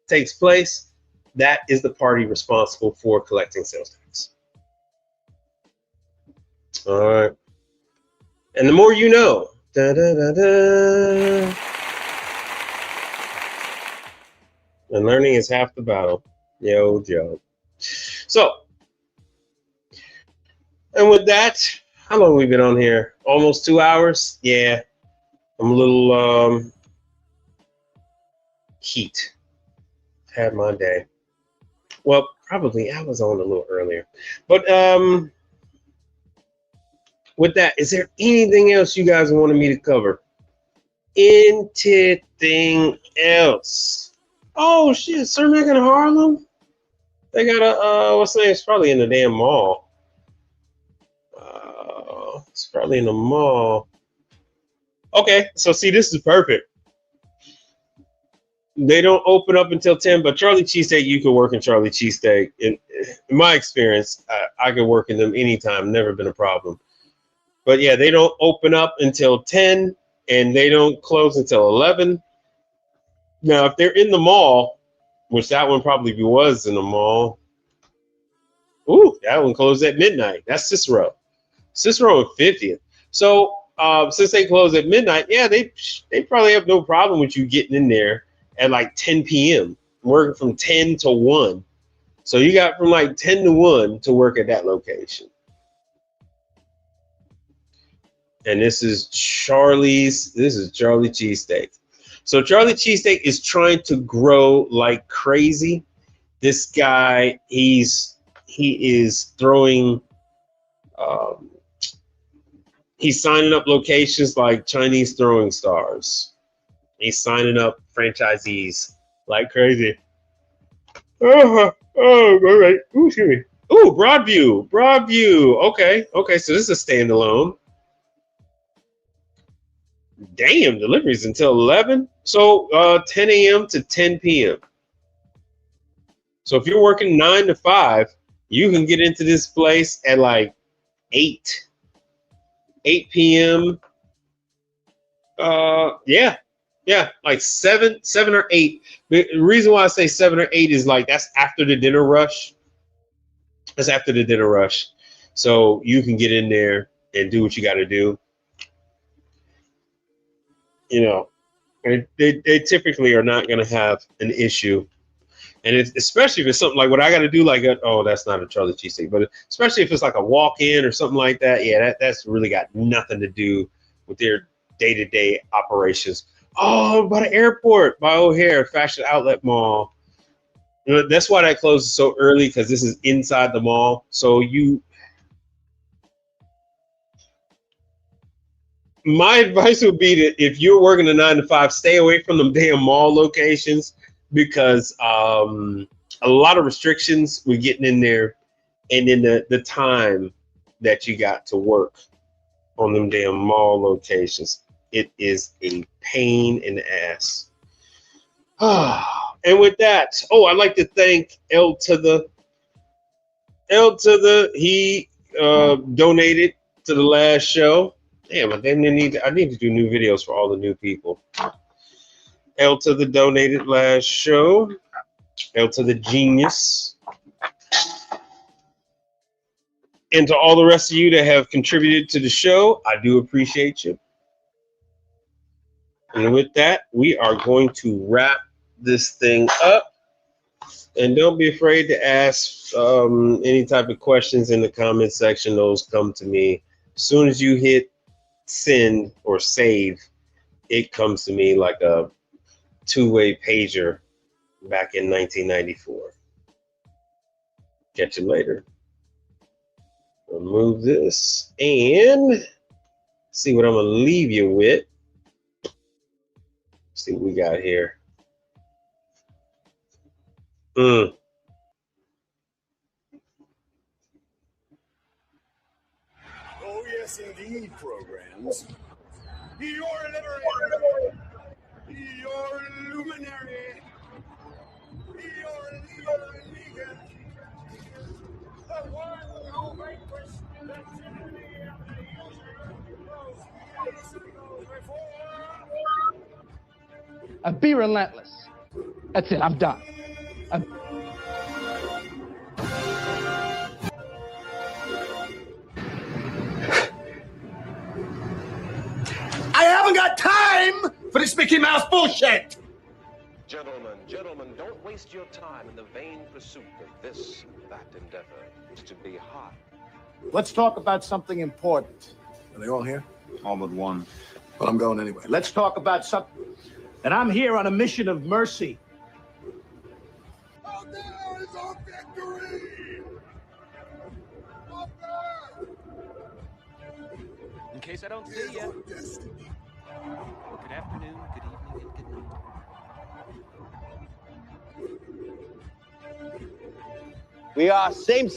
takes place, that is the party responsible for collecting sales tax. All right. And the more you know. Da, da, da, da. And learning is half the battle. Yo, Joe. So, and with that, how long have we been on here? Almost 2 hours? Yeah. I'm a little heat. Had my day. Well, probably I was on a little earlier. But with that, is there anything else you guys wanted me to cover? Anything else? Oh shit, Cermak in Harlem? They got a what's the name? It's probably in the damn mall. It's probably in the mall. Okay, so see, this is perfect. They don't open up until 10, but Charlie Cheesesteak, you can work in Charlie Cheesesteak in my experience, I could work in them anytime. Never been a problem. But yeah, they don't open up until 10 and they don't close until 11. Now, if they're in the mall, which that one probably was in the mall. Ooh, that one closed at midnight. That's Cicero. Cicero and 50th. So since they close at midnight, yeah, they probably have no problem with you getting in there at like 10 p.m. working from 10 to 1. So you got from like 10 to 1 to work at that location. And this is Charlie Cheesesteak. So Charlie Cheesesteak is trying to grow like crazy. This guy, he is throwing, he's signing up locations like Chinese throwing stars. He's signing up franchisees like crazy. Oh, all right. Ooh, excuse me. Ooh, Broadview. Okay. So this is a standalone. Damn, deliveries until 11. So 10 a.m. to 10 p.m. So if you're working 9 to 5, you can get into this place at like 8 p.m. Yeah, like 7 or 8. The reason why I say 7 or 8 is like that's after the dinner rush. That's after the dinner rush. So you can get in there and do what you got to do. You know, and they typically are not going to have an issue. And especially if it's something like what I got to do, like, that's not a Charlie Cheesesteak, but especially if it's like a walk-in or something like that, yeah, that's really got nothing to do with their day-to-day operations. Oh, by the airport, by O'Hare, Fashion Outlet Mall. You know, that's why that closes so early, because this is inside the mall. So my advice would be that if you're working a 9 to 5, stay away from them damn mall locations, because a lot of restrictions with getting in there, and then the time that you got to work on them damn mall locations. It is a pain in the ass. And with that, I'd like to thank L to the. He donated to the last show. Damn, I need to do new videos for all the new people. L to the donated last show. L to the genius. And to all the rest of you that have contributed to the show, I do appreciate you. And with that, we are going to wrap this thing up. And don't be afraid to ask any type of questions in the comment section. Those come to me. As soon as you hit send or save, it comes to me like a two-way pager back in 1994. Catch you later. Remove this and see what I'm going to leave you with. See what we got here. Oh, yes, indeed, programs. Your liberator, your luminary, your leader, the one who vanquished the tyranny of the usurer, Be relentless. That's it. I'm done. I haven't got time for this Mickey Mouse bullshit. Gentlemen, don't waste your time in the vain pursuit of this, that endeavor is to be hot. Let's talk about something important. Are they all here? All but one. Well, I'm going anyway. Let's talk about something. And I'm here on a mission of mercy. Out there is our victory! Up there! In case I don't see you. Good afternoon, good evening, and good night. We are same,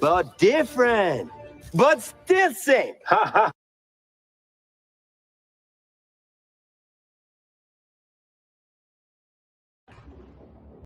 but different, but still same. Ha ha